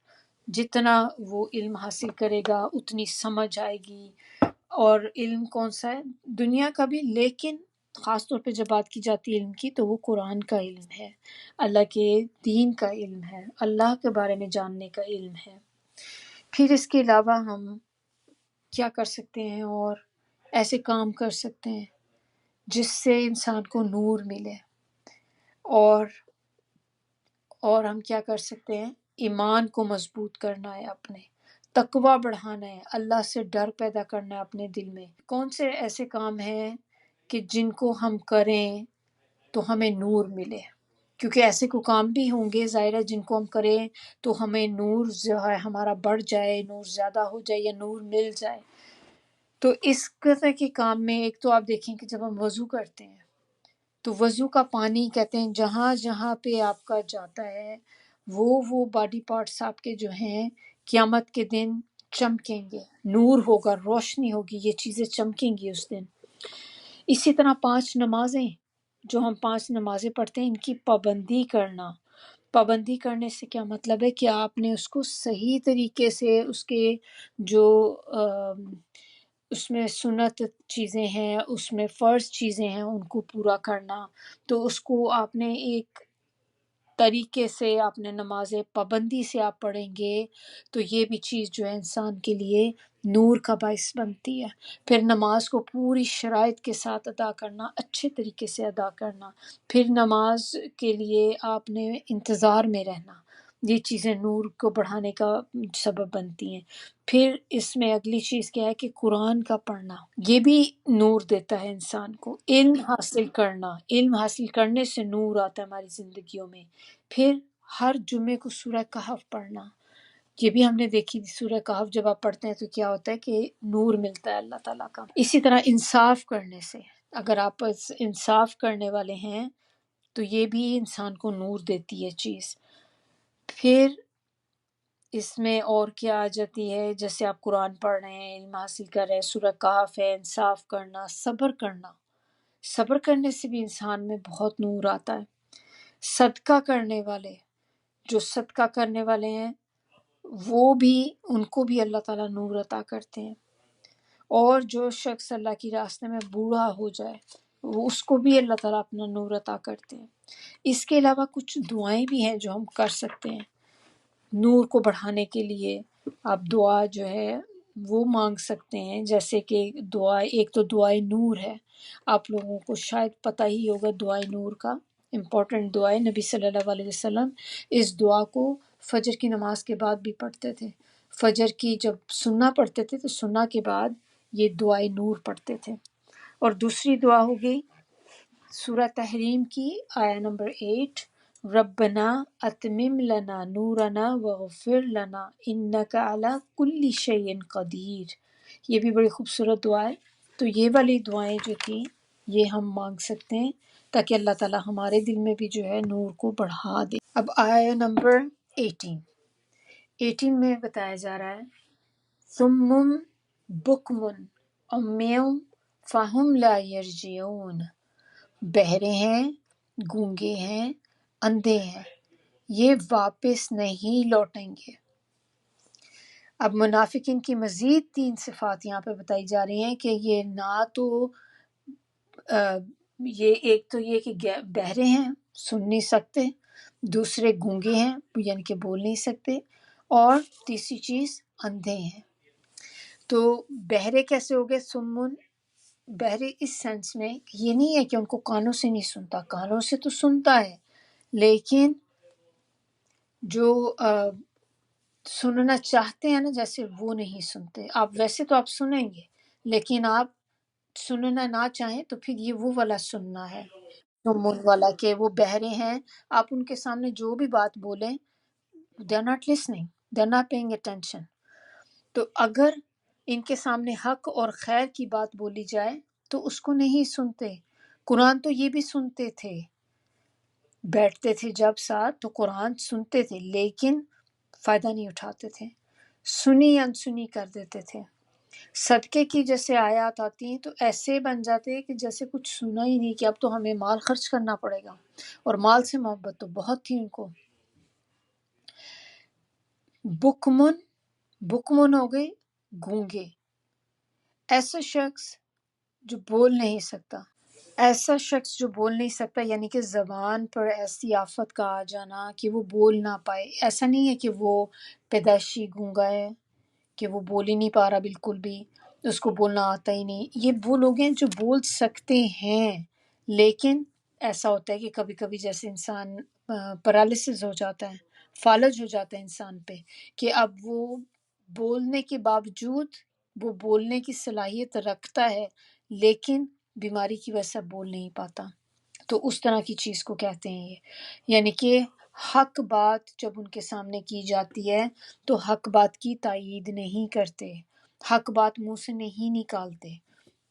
جتنا وہ علم حاصل کرے گا اتنی سمجھ آئے گی۔ اور علم کون سا ہے؟ دنیا کا بھی، لیکن خاص طور پہ جب بات کی جاتی ہے علم کی تو وہ قرآن کا علم ہے، اللہ کے دین کا علم ہے، اللہ کے بارے میں جاننے کا علم ہے۔ پھر اس کے علاوہ ہم کیا کر سکتے ہیں، اور ایسے کام کر سکتے ہیں جس سے انسان کو نور ملے، اور ہم کیا کر سکتے ہیں، ایمان کو مضبوط کرنا ہے، اپنے تقوی بڑھانا ہے، اللہ سے ڈر پیدا کرنا ہے اپنے دل میں۔ کون سے ایسے کام ہیں کہ جن کو ہم کریں تو ہمیں نور ملے، کیونکہ ایسے کو کام بھی ہوں گے ظاہر ہے جن کو ہم کریں تو ہمیں نور جو ہے ہمارا بڑھ جائے، نور زیادہ ہو جائے یا نور مل جائے۔ تو اس طرح کے کام میں ایک تو آپ دیکھیں کہ جب ہم وضو کرتے ہیں تو وضو کا پانی کہتے ہیں جہاں جہاں پہ آپ کا جاتا ہے وہ باڈی پارٹس آپ کے جو ہیں قیامت کے دن چمکیں گے، نور ہوگا، روشنی ہوگی، یہ چیزیں چمکیں گی اس دن۔ اسی طرح 5 نمازیں جو ہم 5 نمازیں پڑھتے ہیں ان کی پابندی کرنا، پابندی کرنے سے کیا مطلب ہے کہ آپ نے اس کو صحیح طریقے سے اس کے جو اس میں سنت چیزیں ہیں، اس میں فرض چیزیں ہیں، ان کو پورا کرنا۔ تو اس کو آپ نے ایک طریقے سے آپ نے نمازیں پابندی سے آپ پڑھیں گے تو یہ بھی چیز جو ہے انسان کے لیے نور کا باعث بنتی ہے۔ پھر نماز کو پوری شرائط کے ساتھ ادا کرنا، اچھے طریقے سے ادا کرنا، پھر نماز کے لیے آپ نے انتظار میں رہنا، یہ چیزیں نور کو بڑھانے کا سبب بنتی ہیں۔ پھر اس میں اگلی چیز کیا ہے کہ قرآن کا پڑھنا، یہ بھی نور دیتا ہے انسان کو۔ علم حاصل کرنا، علم حاصل کرنے سے نور آتا ہے ہماری زندگیوں میں۔ پھر ہر جمعے کو سورہ کہف پڑھنا، یہ بھی ہم نے دیکھی تھی، سورہ کہف جب آپ پڑھتے ہیں تو کیا ہوتا ہے کہ نور ملتا ہے اللہ تعالیٰ کا۔ اسی طرح انصاف کرنے سے، اگر آپ انصاف کرنے والے ہیں تو یہ بھی انسان کو نور دیتی ہے چیز۔ پھر اس میں اور کیا آ جاتی ہے، جیسے آپ قرآن پڑھ رہے ہیں، علم حاصل کر رہے ہیں، سورہ کہف ہے، انصاف کرنا، صبر کرنا، صبر کرنے سے بھی انسان میں بہت نور آتا ہے۔ صدقہ کرنے والے، جو صدقہ کرنے والے ہیں وہ بھی، ان کو بھی اللہ تعالیٰ نور عطا کرتے ہیں۔ اور جو شخص اللہ کی راستے میں بوڑھا ہو جائے اس کو بھی اللہ تعالیٰ اپنا نور عطا کرتے ہیں۔ اس کے علاوہ کچھ دعائیں بھی ہیں جو ہم کر سکتے ہیں نور کو بڑھانے کے لیے۔ آپ دعا جو ہے وہ مانگ سکتے ہیں، جیسے کہ دعا، ایک تو دعائے نور ہے، آپ لوگوں کو شاید پتہ ہی ہوگا دعائے نور کا امپورٹنٹ دعا ہے۔ نبی صلی اللہ علیہ وسلم اس دعا کو فجر کی نماز کے بعد بھی پڑھتے تھے، فجر کی جب سنہ پڑھتے تھے تو سنہ کے بعد یہ دعائے نور پڑھتے تھے۔ اور دوسری دعا ہوگی سورہ تحریم کی آیہ نمبر 8، ربنا اتمم لنا نورنا وغفر لنا انک علی کل شیء قدیر۔ یہ بھی بڑی خوبصورت دعا ہے۔ تو یہ والی دعائیں جو تھیں یہ ہم مانگ سکتے ہیں تاکہ اللہ تعالیٰ ہمارے دل میں بھی جو ہے نور کو بڑھا دے۔ اب آیہ نمبر 18 میں بتایا جا رہا ہے ثم بکم عمیٌ فہم لا یرجعون، بہرے ہیں، گونگے ہیں، اندھے ہیں، یہ واپس نہیں لوٹیں گے۔ اب منافقین کی مزید 3 صفات یہاں پہ بتائی جا رہی ہیں کہ یہ نہ تو یہ ایک تو یہ کہ بہرے ہیں، سن نہیں سکتے، دوسرے گونگے ہیں یعنی کہ بول نہیں سکتے، اور تیسری چیز اندھے ہیں۔ تو بہرے کیسے ہو گئے؟ سمن، بہرے اس سینس میں کہ یہ نہیں ہے کہ ان کو کانوں سے نہیں سنتا، کانوں سے تو سنتا ہے، لیکن جو سننا چاہتے ہیں نا جیسے وہ نہیں سنتے۔ آپ ویسے تو آپ سنیں گے، لیکن آپ سننا نہ چاہیں تو پھر یہ وہ والا سننا ہے، سمن والا، کہ وہ بہرے ہیں، آپ ان کے سامنے جو بھی بات بولیں they are not listening, they are not paying attention۔ تو اگر ان کے سامنے حق اور خیر کی بات بولی جائے تو اس کو نہیں سنتے۔ قرآن تو یہ بھی سنتے تھے، بیٹھتے تھے جب ساتھ تو قرآن سنتے تھے، لیکن فائدہ نہیں اٹھاتے تھے، سنی انسنی کر دیتے تھے۔ صدقے کی جیسے آیات آتی ہیں تو ایسے بن جاتے ہیں کہ جیسے کچھ سنا ہی نہیں، کہ اب تو ہمیں مال خرچ کرنا پڑے گا، اور مال سے محبت تو بہت تھی ان کو۔ بکمن، بکمن ہو گئے گونگے، ایسا شخص جو بول نہیں سکتا، ایسا شخص جو بول نہیں سکتا یعنی کہ زبان پر ایسی آفت کا آ جانا کہ وہ بول نہ پائے۔ ایسا نہیں ہے کہ وہ پیدائشی گونگا ہے، کہ وہ بول ہی نہیں پا رہا بالکل بھی، اس کو بولنا آتا ہی نہیں۔ یہ وہ لوگ ہیں جو بول سکتے ہیں، لیکن ایسا ہوتا ہے کہ کبھی کبھی جیسے انسان پیرالسس ہو جاتا ہے، فالج ہو جاتا ہے انسان پہ، کہ اب وہ بولنے کے باوجود وہ بولنے کی صلاحیت رکھتا ہے، لیکن بیماری کی وجہ سے بول نہیں پاتا۔ تو اس طرح کی چیز کو کہتے ہیں یہ، یعنی کہ حق بات جب ان کے سامنے کی جاتی ہے تو حق بات کی تائید نہیں کرتے، حق بات منہ سے نہیں نکالتے۔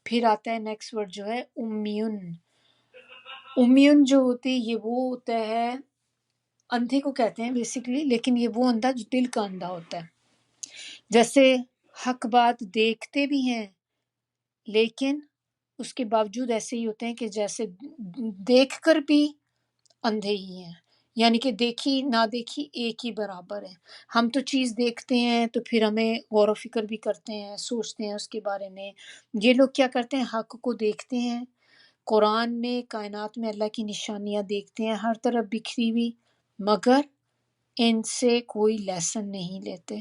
پھر آتا ہے نیکسٹ ورڈ جو ہے امیون۔ امیون جو ہوتی ہے یہ وہ ہوتا ہے، اندھے کو کہتے ہیں بیسیکلی، لیکن یہ وہ اندھا جو دل کا اندھا ہوتا ہے۔ جیسے حق بات دیکھتے بھی ہیں لیکن اس کے باوجود ایسے ہی ہوتے ہیں کہ جیسے دیکھ کر بھی اندھے ہی ہیں، یعنی کہ دیکھی نہ دیکھی ایک ہی برابر ہے۔ ہم تو چیز دیکھتے ہیں تو پھر ہمیں غور و فکر بھی کرتے ہیں، سوچتے ہیں اس کے بارے میں۔ یہ لوگ کیا کرتے ہیں؟ حق کو دیکھتے ہیں، قرآن میں کائنات میں اللہ کی نشانیاں دیکھتے ہیں ہر طرف بکھری ہوئی، مگر ان سے کوئی لیسن نہیں لیتے،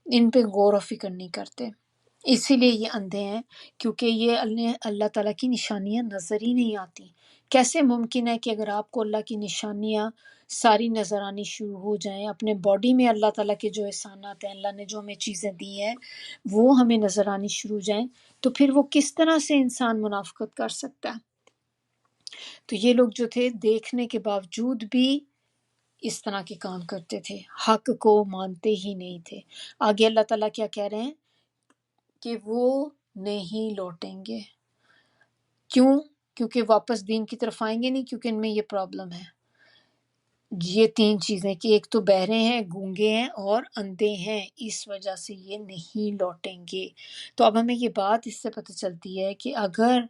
ان پہ غور و فکر نہیں کرتے۔ اسی لیے یہ اندھے ہیں، کیونکہ یہ اللہ تعالیٰ کی نشانیاں نظر ہی نہیں آتی۔ کیسے ممکن ہے کہ اگر آپ کو اللہ کی نشانیاں ساری نظر آنی شروع ہو جائیں، اپنے باڈی میں اللہ تعالیٰ کے جو احسانات ہیں، اللہ نے جو ہمیں چیزیں دی ہیں وہ ہمیں نظر آنی شروع ہو جائیں، تو پھر وہ کس طرح سے انسان منافقت کر سکتا ہے؟ تو یہ لوگ جو تھے دیکھنے کے باوجود بھی اس طرح کے کام کرتے تھے، حق کو مانتے ہی نہیں تھے۔ آگے اللہ تعالیٰ کیا کہہ رہے ہیں کہ وہ نہیں لوٹیں گے۔ کیوں؟ کیونکہ واپس دین کی طرف آئیں گے نہیں، کیونکہ ان میں یہ پرابلم ہے، یہ 3 چیزیں، کہ ایک تو بہرے ہیں، گونگے ہیں اور اندھے ہیں، اس وجہ سے یہ نہیں لوٹیں گے۔ تو اب ہمیں یہ بات اس سے پتہ چلتی ہے کہ اگر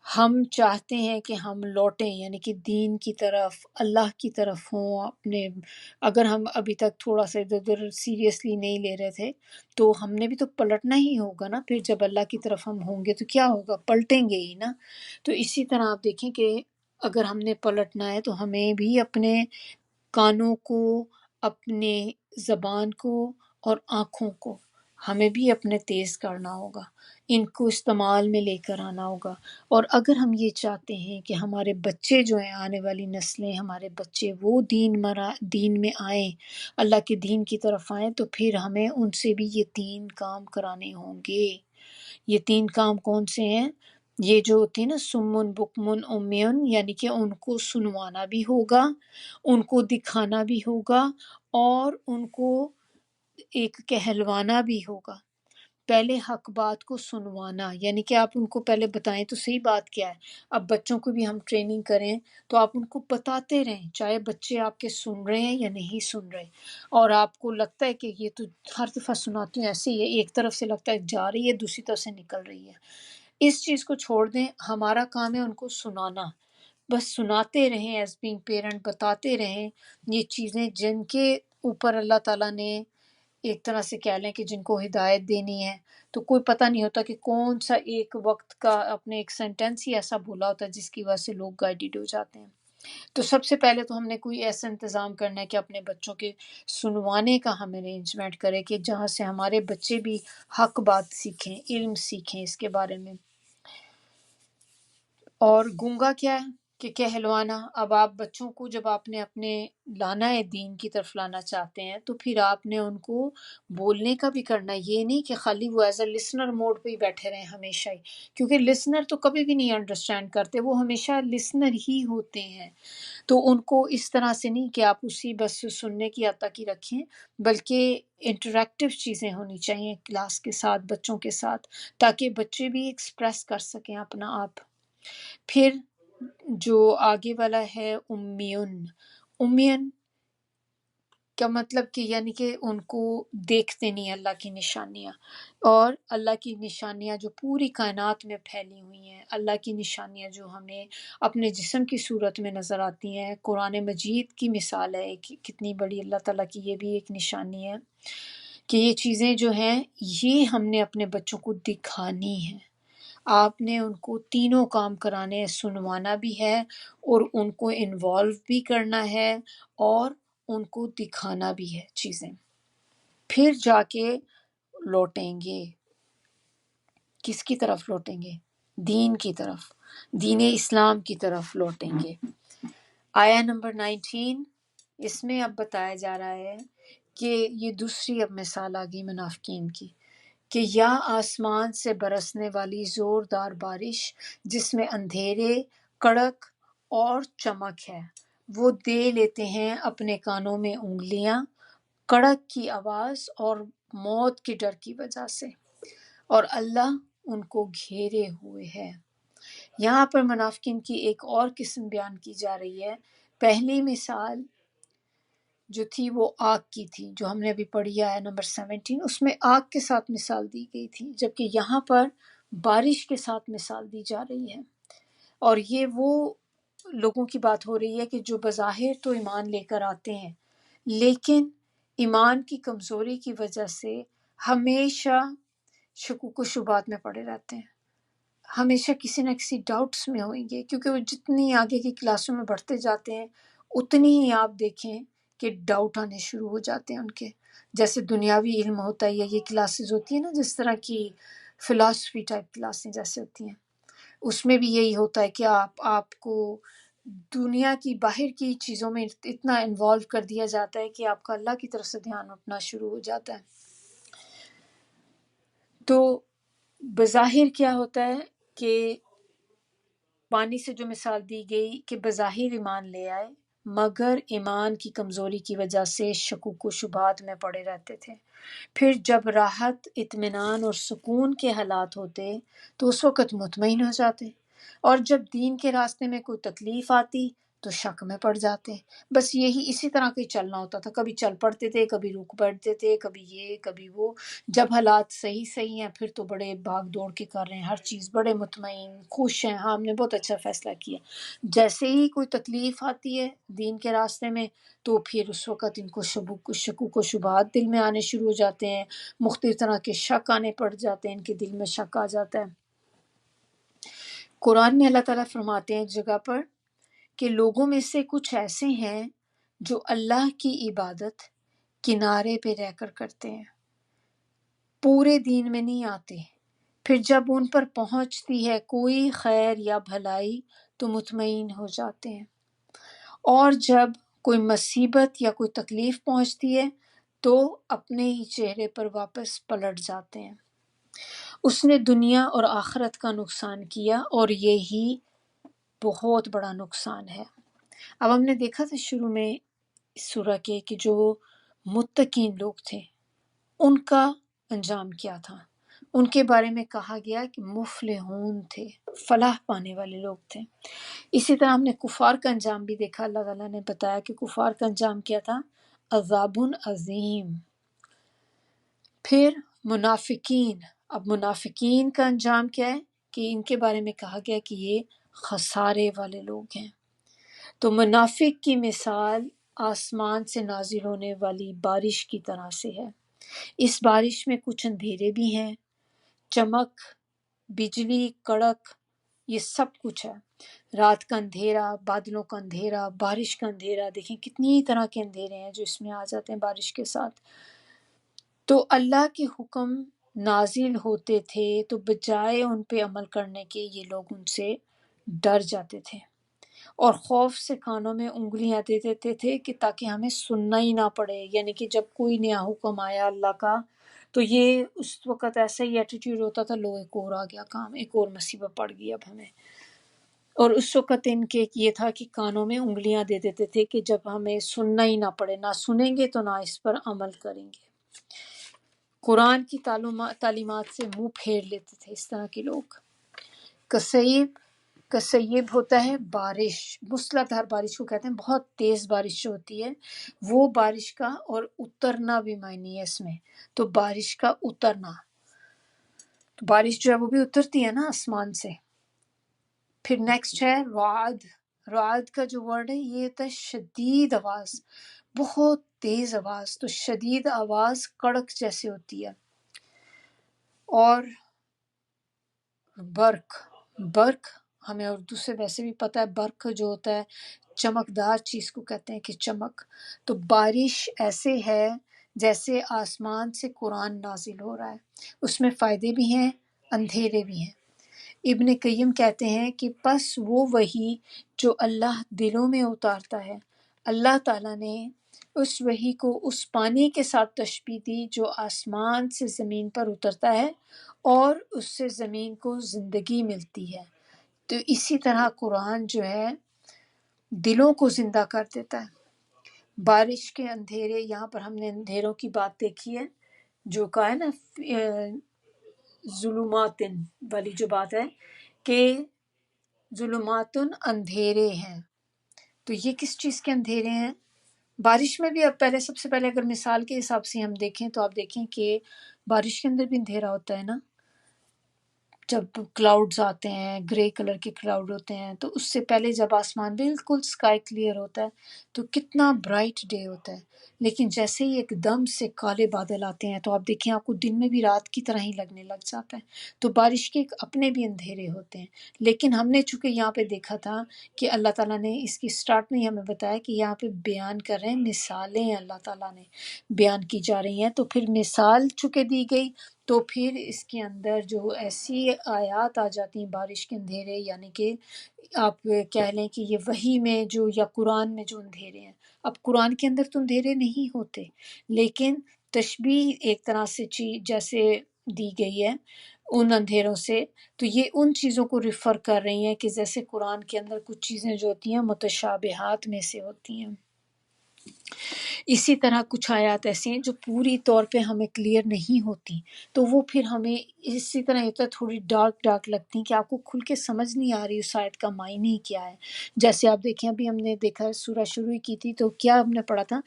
ہم چاہتے ہیں کہ ہم لوٹیں، یعنی کہ دین کی طرف، اللہ کی طرف ہوں اپنے، اگر ہم ابھی تک تھوڑا سا ادھر ادھر سیریسلی نہیں لے رہے تھے تو ہم نے بھی تو پلٹنا ہی ہوگا نا۔ پھر جب اللہ کی طرف ہم ہوں گے تو کیا ہوگا؟ پلٹیں گے ہی نا۔ تو اسی طرح آپ دیکھیں کہ اگر ہم نے پلٹنا ہے تو ہمیں بھی اپنے کانوں کو، اپنے زبان کو اور آنکھوں کو ہمیں بھی اپنے تیز کرنا ہوگا، ان کو استعمال میں لے کر آنا ہوگا۔ اور اگر ہم یہ چاہتے ہیں کہ ہمارے بچے جو ہیں، آنے والی نسلیں، ہمارے بچے وہ دین میں آئیں، اللہ کے دین کی طرف آئیں، تو پھر ہمیں ان سے بھی یہ 3 کام کرانے ہوں گے۔ یہ 3 کام کون سے ہیں؟ یہ جو ہوتی ہے نا سمن بکمن امیون، یعنی کہ ان کو سنوانا بھی ہوگا، ان کو دکھانا بھی ہوگا، اور ان کو ایک کہلوانا بھی ہوگا۔ پہلے حق بات کو سنوانا، یعنی کہ آپ ان کو پہلے بتائیں تو صحیح بات کیا ہے۔ اب بچوں کو بھی ہم ٹریننگ کریں تو آپ ان کو بتاتے رہیں، چاہے بچے آپ کے سن رہے ہیں یا نہیں سن رہے، اور آپ کو لگتا ہے کہ یہ تو ہر دفعہ سناتی ہوں ایسے ہی ہے، ایک طرف سے لگتا ہے جا رہی ہے، دوسری طرف سے نکل رہی ہے۔ اس چیز کو چھوڑ دیں، ہمارا کام ہے ان کو سنانا، بس سناتے رہیں ایز بینگ پیرنٹ، بتاتے رہیں یہ چیزیں جن کے اوپر اللہ تعالیٰ نے ایک طرح سے کہہ لیں کہ جن کو ہدایت دینی ہے، تو کوئی پتہ نہیں ہوتا کہ کون سا ایک وقت کا اپنے ایک سینٹینس ہی ایسا بولا ہوتا ہے جس کی وجہ سے لوگ گائیڈڈ ہو جاتے ہیں۔ تو سب سے پہلے تو ہم نے کوئی ایسا انتظام کرنا ہے کہ اپنے بچوں کے سنوانے کا ہم ارینجمنٹ کریں کہ جہاں سے ہمارے بچے بھی حق بات سیکھیں، علم سیکھیں اس کے بارے میں۔ اور گونگا کیا ہے کہ کہلوانا، اب آپ بچوں کو جب آپ نے اپنے لانا ہے دین کی طرف لانا چاہتے ہیں تو پھر آپ نے ان کو بولنے کا بھی کرنا ہے، یہ نہیں کہ خالی وہ ایز اے لسنر موڈ پہ ہی بیٹھے رہیں ہمیشہ ہی، کیونکہ لسنر تو کبھی بھی نہیں انڈرسٹینڈ کرتے، وہ ہمیشہ لسنر ہی ہوتے ہیں۔ تو ان کو اس طرح سے نہیں کہ آپ اسی بس سننے کی حد تک ہی رکھیں، بلکہ انٹریکٹیو چیزیں ہونی چاہیے کلاس کے ساتھ، بچوں کے ساتھ، تاکہ بچے بھی ایکسپریس کر سکیں اپنا آپ۔ پھر جو آگے والا ہے امیون، امیون کا مطلب کہ یعنی کہ ان کو دیکھتے نہیں اللہ کی نشانیاں، اور اللہ کی نشانیاں جو پوری کائنات میں پھیلی ہوئی ہیں، اللہ کی نشانیاں جو ہمیں اپنے جسم کی صورت میں نظر آتی ہیں، قرآن مجید کی مثال ہے کہ کتنی بڑی اللہ تعالیٰ کی یہ بھی ایک نشانی ہے کہ یہ چیزیں جو ہیں یہ ہم نے اپنے بچوں کو دکھانی ہیں۔ آپ نے ان کو تینوں کام کرانے ہیں، سنوانا بھی ہے اور ان کو انوالو بھی کرنا ہے اور ان کو دکھانا بھی ہے چیزیں۔ پھر جا کے لوٹیں گے، کس کی طرف لوٹیں گے؟ دین کی طرف، دین اسلام کی طرف لوٹیں گے۔ آیا نمبر 19، اس میں اب بتایا جا رہا ہے کہ یہ دوسری اب مثال آ گئی منافقین کی، کہ یا آسمان سے برسنے والی زوردار بارش جس میں اندھیرے، کڑک اور چمک ہے، وہ دے لیتے ہیں اپنے کانوں میں انگلیاں کڑک کی آواز اور موت کے ڈر کی وجہ سے، اور اللہ ان کو گھیرے ہوئے ہے۔ یہاں پر منافقین کی ایک اور قسم بیان کی جا رہی ہے۔ پہلی مثال جو تھی وہ آگ کی تھی، جو ہم نے ابھی پڑھی ہے نمبر 17، اس میں آگ کے ساتھ مثال دی گئی تھی، جبکہ یہاں پر بارش کے ساتھ مثال دی جا رہی ہے۔ اور یہ وہ لوگوں کی بات ہو رہی ہے کہ جو بظاہر تو ایمان لے کر آتے ہیں، لیکن ایمان کی کمزوری کی وجہ سے ہمیشہ شکوک و شبہات میں پڑے رہتے ہیں، ہمیشہ کسی نہ کسی ڈاؤٹس میں ہوئیں گے، کیونکہ وہ جتنی آگے کی کلاسوں میں بڑھتے جاتے ہیں اتنی ہی آپ دیکھیں کہ ڈاؤٹ آنے شروع ہو جاتے ہیں ان کے۔ جیسے دنیاوی علم ہوتا ہے یا یہ کلاسز ہوتی ہیں نا، جس طرح کی فلاسفی ٹائپ کلاسیں جیسے ہوتی ہیں، اس میں بھی یہی ہوتا ہے کہ آپ کو دنیا کی باہر کی چیزوں میں اتنا انوالو کر دیا جاتا ہے کہ آپ کا اللہ کی طرف سے دھیان اٹھنا شروع ہو جاتا ہے۔ تو بظاہر کیا ہوتا ہے کہ پانی سے جو مثال دی گئی کہ بظاہر ایمان لے آئے، مگر ایمان کی کمزوری کی وجہ سے شکوک و شبہات میں پڑے رہتے تھے۔ پھر جب راحت، اطمینان اور سکون کے حالات ہوتے تو اس وقت مطمئن ہو جاتے، اور جب دین کے راستے میں کوئی تکلیف آتی تو شک میں پڑ جاتے۔ بس یہی اسی طرح کا ہی چلنا ہوتا تھا، کبھی چل پڑتے تھے، کبھی رک بیٹھتے تھے، کبھی یہ کبھی وہ۔ جب حالات صحیح ہیں پھر تو بڑے بھاگ دوڑ کے کر رہے ہیں ہر چیز، بڑے مطمئن خوش ہیں، ہاں ہم نے بہت اچھا فیصلہ کیا۔ جیسے ہی کوئی تکلیف آتی ہے دین کے راستے میں تو پھر اس وقت ان کو شکوک و شبہات دل میں آنے شروع ہو جاتے ہیں، مختلف طرح کے شک آنے پڑ جاتے ہیں، ان کے دل میں شک آ جاتا ہے۔ قرآن میں اللہ تعالیٰ فرماتے ہیں ایک جگہ پر کہ لوگوں میں سے کچھ ایسے ہیں جو اللہ کی عبادت کنارے پہ رہ کر کرتے ہیں، پورے دین میں نہیں آتے، پھر جب ان پر پہنچتی ہے کوئی خیر یا بھلائی تو مطمئن ہو جاتے ہیں، اور جب کوئی مصیبت یا کوئی تکلیف پہنچتی ہے تو اپنے ہی چہرے پر واپس پلٹ جاتے ہیں۔ اس نے دنیا اور آخرت کا نقصان کیا اور یہی بہت بڑا نقصان ہے۔ اب ہم نے دیکھا تھا شروع میں اس سورہ کے کہ جو متقین لوگ تھے ان کا انجام کیا تھا، ان کے بارے میں کہا گیا کہ مفلحون تھے، فلاح پانے والے لوگ تھے۔ اسی طرح ہم نے کفار کا انجام بھی دیکھا، اللہ تعالیٰ نے بتایا کہ کفار کا انجام کیا تھا، عذاب عظیم۔ پھر منافقین، اب منافقین کا انجام کیا ہے کہ ان کے بارے میں کہا گیا کہ یہ خسارے والے لوگ ہیں۔ تو منافق کی مثال آسمان سے نازل ہونے والی بارش کی طرح سے ہے۔ اس بارش میں کچھ اندھیرے بھی ہیں، چمک، بجلی، کڑک، یہ سب کچھ ہے۔ رات کا اندھیرا، بادلوں کا اندھیرا، بارش کا اندھیرا، دیکھیں کتنی طرح کے اندھیرے ہیں جو اس میں آ جاتے ہیں بارش کے ساتھ۔ تو اللہ کے حکم نازل ہوتے تھے تو بجائے ان پہ عمل کرنے کے یہ لوگ ان سے ڈر جاتے تھے، اور خوف سے کانوں میں انگلیاں دے دیتے تھے کہ تاکہ ہمیں سننا ہی نہ پڑے۔ یعنی کہ جب کوئی نیا حکم آیا اللہ کا تو یہ اس وقت ایسا ہی ایٹیٹیوڈ ہوتا تھا، لو ایک اور آ گیا کام، ایک اور مصیبت پڑ گئی اب ہمیں۔ اور اس وقت ان کے یہ تھا کہ کانوں میں انگلیاں دے دیتے تھے کہ جب ہمیں سننا ہی نہ پڑے، نہ سنیں گے تو نہ اس پر عمل کریں گے۔ قرآن کی تعلیمات سے منہ پھیر لیتے تھے اس طرح کے لوگ۔ کسیب ہوتا ہے بارش، مسلسل بارش کو کہتے ہیں، بہت تیز بارش جو ہوتی ہے وہ بارش کا، اور اترنا بھی معنی ہے اس میں، تو بارش کا اترنا، تو بارش جو ہے وہ بھی اترتی ہے نا آسمان سے۔ پھر نیکسٹ ہے رعد۔ رعد کا جو ورڈ ہے یہ ہوتا ہے شدید آواز، بہت تیز آواز، تو شدید آواز کڑک جیسے ہوتی ہے۔ اور برق، برق ہمیں اردو سے ویسے بھی پتہ ہے، برق جو ہوتا ہے چمکدار چیز کو کہتے ہیں کہ چمک۔ تو بارش ایسے ہے جیسے آسمان سے قرآن نازل ہو رہا ہے، اس میں فائدے بھی ہیں اندھیرے بھی ہیں۔ ابن قیم کہتے ہیں کہ پس وہ وحی جو اللہ دلوں میں اتارتا ہے، اللہ تعالیٰ نے اس وحی کو اس پانی کے ساتھ تشبیہ دی جو آسمان سے زمین پر اترتا ہے اور اس سے زمین کو زندگی ملتی ہے۔ تو اسی طرح قرآن جو ہے دلوں کو زندہ کر دیتا ہے۔ بارش کے اندھیرے، یہاں پر ہم نے اندھیروں کی بات دیکھی ہے، جو کہا ہے نا ظلماتن والی جو بات ہے کہ ظلماتن اندھیرے ہیں، تو یہ کس چیز کے اندھیرے ہیں؟ بارش میں بھی اب پہلے سب سے پہلے اگر مثال کے حساب سے ہم دیکھیں تو آپ دیکھیں کہ بارش کے اندر بھی اندھیرا ہوتا ہے نا، جب کلاؤڈز آتے ہیں، گرے کلر کے کلاؤڈ ہوتے ہیں، تو اس سے پہلے جب آسمان بالکل اسکائی کلیئر ہوتا ہے تو کتنا برائٹ ڈے ہوتا ہے، لیکن جیسے ہی ایک دم سے کالے بادل آتے ہیں تو آپ دیکھیں آپ کو دن میں بھی رات کی طرح ہی لگنے لگ جاتا ہے۔ تو بارش کے اپنے بھی اندھیرے ہوتے ہیں، لیکن ہم نے چونکہ یہاں پہ دیکھا تھا کہ اللہ تعالیٰ نے اس کی سٹارٹ میں ہی ہمیں بتایا کہ یہاں پہ بیان کر رہے ہیں، مثالیں اللہ تعالیٰ نے بیان کی جا رہی ہیں، تو پھر مثال چونکہ دی گئی تو پھر اس کے اندر جو ایسی آیات آ جاتی ہیں بارش کے اندھیرے، یعنی کہ آپ کہہ لیں کہ یہ وحی میں جو یا قرآن میں جو اندھیرے ہیں، اب قرآن کے اندر تو اندھیرے نہیں ہوتے، لیکن تشبیہ ایک طرح سے جیسے دی گئی ہے ان اندھیروں سے، تو یہ ان چیزوں کو ریفر کر رہی ہیں کہ جیسے قرآن کے اندر کچھ چیزیں جو ہوتی ہیں متشابہات میں سے ہوتی ہیں۔ اسی طرح کچھ آیات ایسی ہیں جو پوری طور پہ ہمیں کلیئر نہیں ہوتی، تو وہ پھر ہمیں اسی طرح ہوتا ہے تھوڑی ڈارک ڈارک لگتی ہیں کہ آپ کو کھل کے سمجھ نہیں آ رہی اس آیت کا معنی کیا ہے۔ جیسے آپ دیکھیں ابھی ہم نے دیکھا سورہ شروع ہی کی تھی تو کیا ہم نے پڑھا تھا؟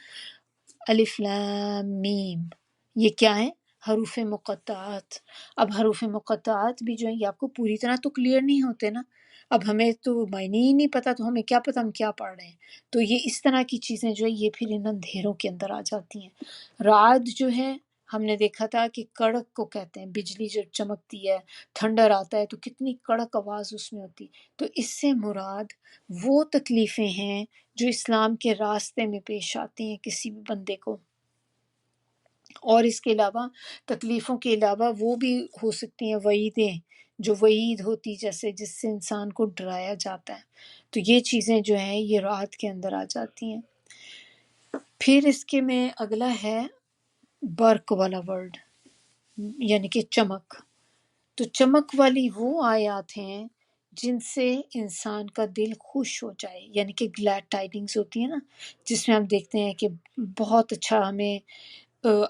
الف لام میم، یہ کیا ہے؟ حروف مقطعات۔ اب حروف مقطعات بھی جو ہیں یہ آپ کو پوری طرح تو کلیئر نہیں ہوتے نا، اب ہمیں تو معنی ہی نہیں پتہ تو ہمیں کیا پتہ ہم کیا پڑھ رہے ہیں، تو یہ اس طرح کی چیزیں جو ہے یہ پھر ان اندھیروں کے اندر آ جاتی ہیں۔ رعد جو ہے ہم نے دیکھا تھا کہ کڑک کو کہتے ہیں، بجلی جب چمکتی ہے، تھنڈر آتا ہے تو کتنی کڑک آواز اس میں ہوتی، تو اس سے مراد وہ تکلیفیں ہیں جو اسلام کے راستے میں پیش آتی ہیں کسی بھی بندے کو، اور اس کے علاوہ تکلیفوں کے علاوہ وہ بھی ہو سکتی ہیں وعیدیں، جو وعید ہوتی جیسے جس سے انسان کو ڈرایا جاتا ہے، تو یہ چیزیں جو ہیں یہ رات کے اندر آ جاتی ہیں۔ پھر اس کے میں اگلا ہے برق والا ورڈ، یعنی کہ چمک۔ تو چمک والی وہ آیات ہیں جن سے انسان کا دل خوش ہو جائے، یعنی کہ گلیڈ ٹائڈنگز ہوتی ہیں نا، جس میں ہم دیکھتے ہیں کہ بہت اچھا ہمیں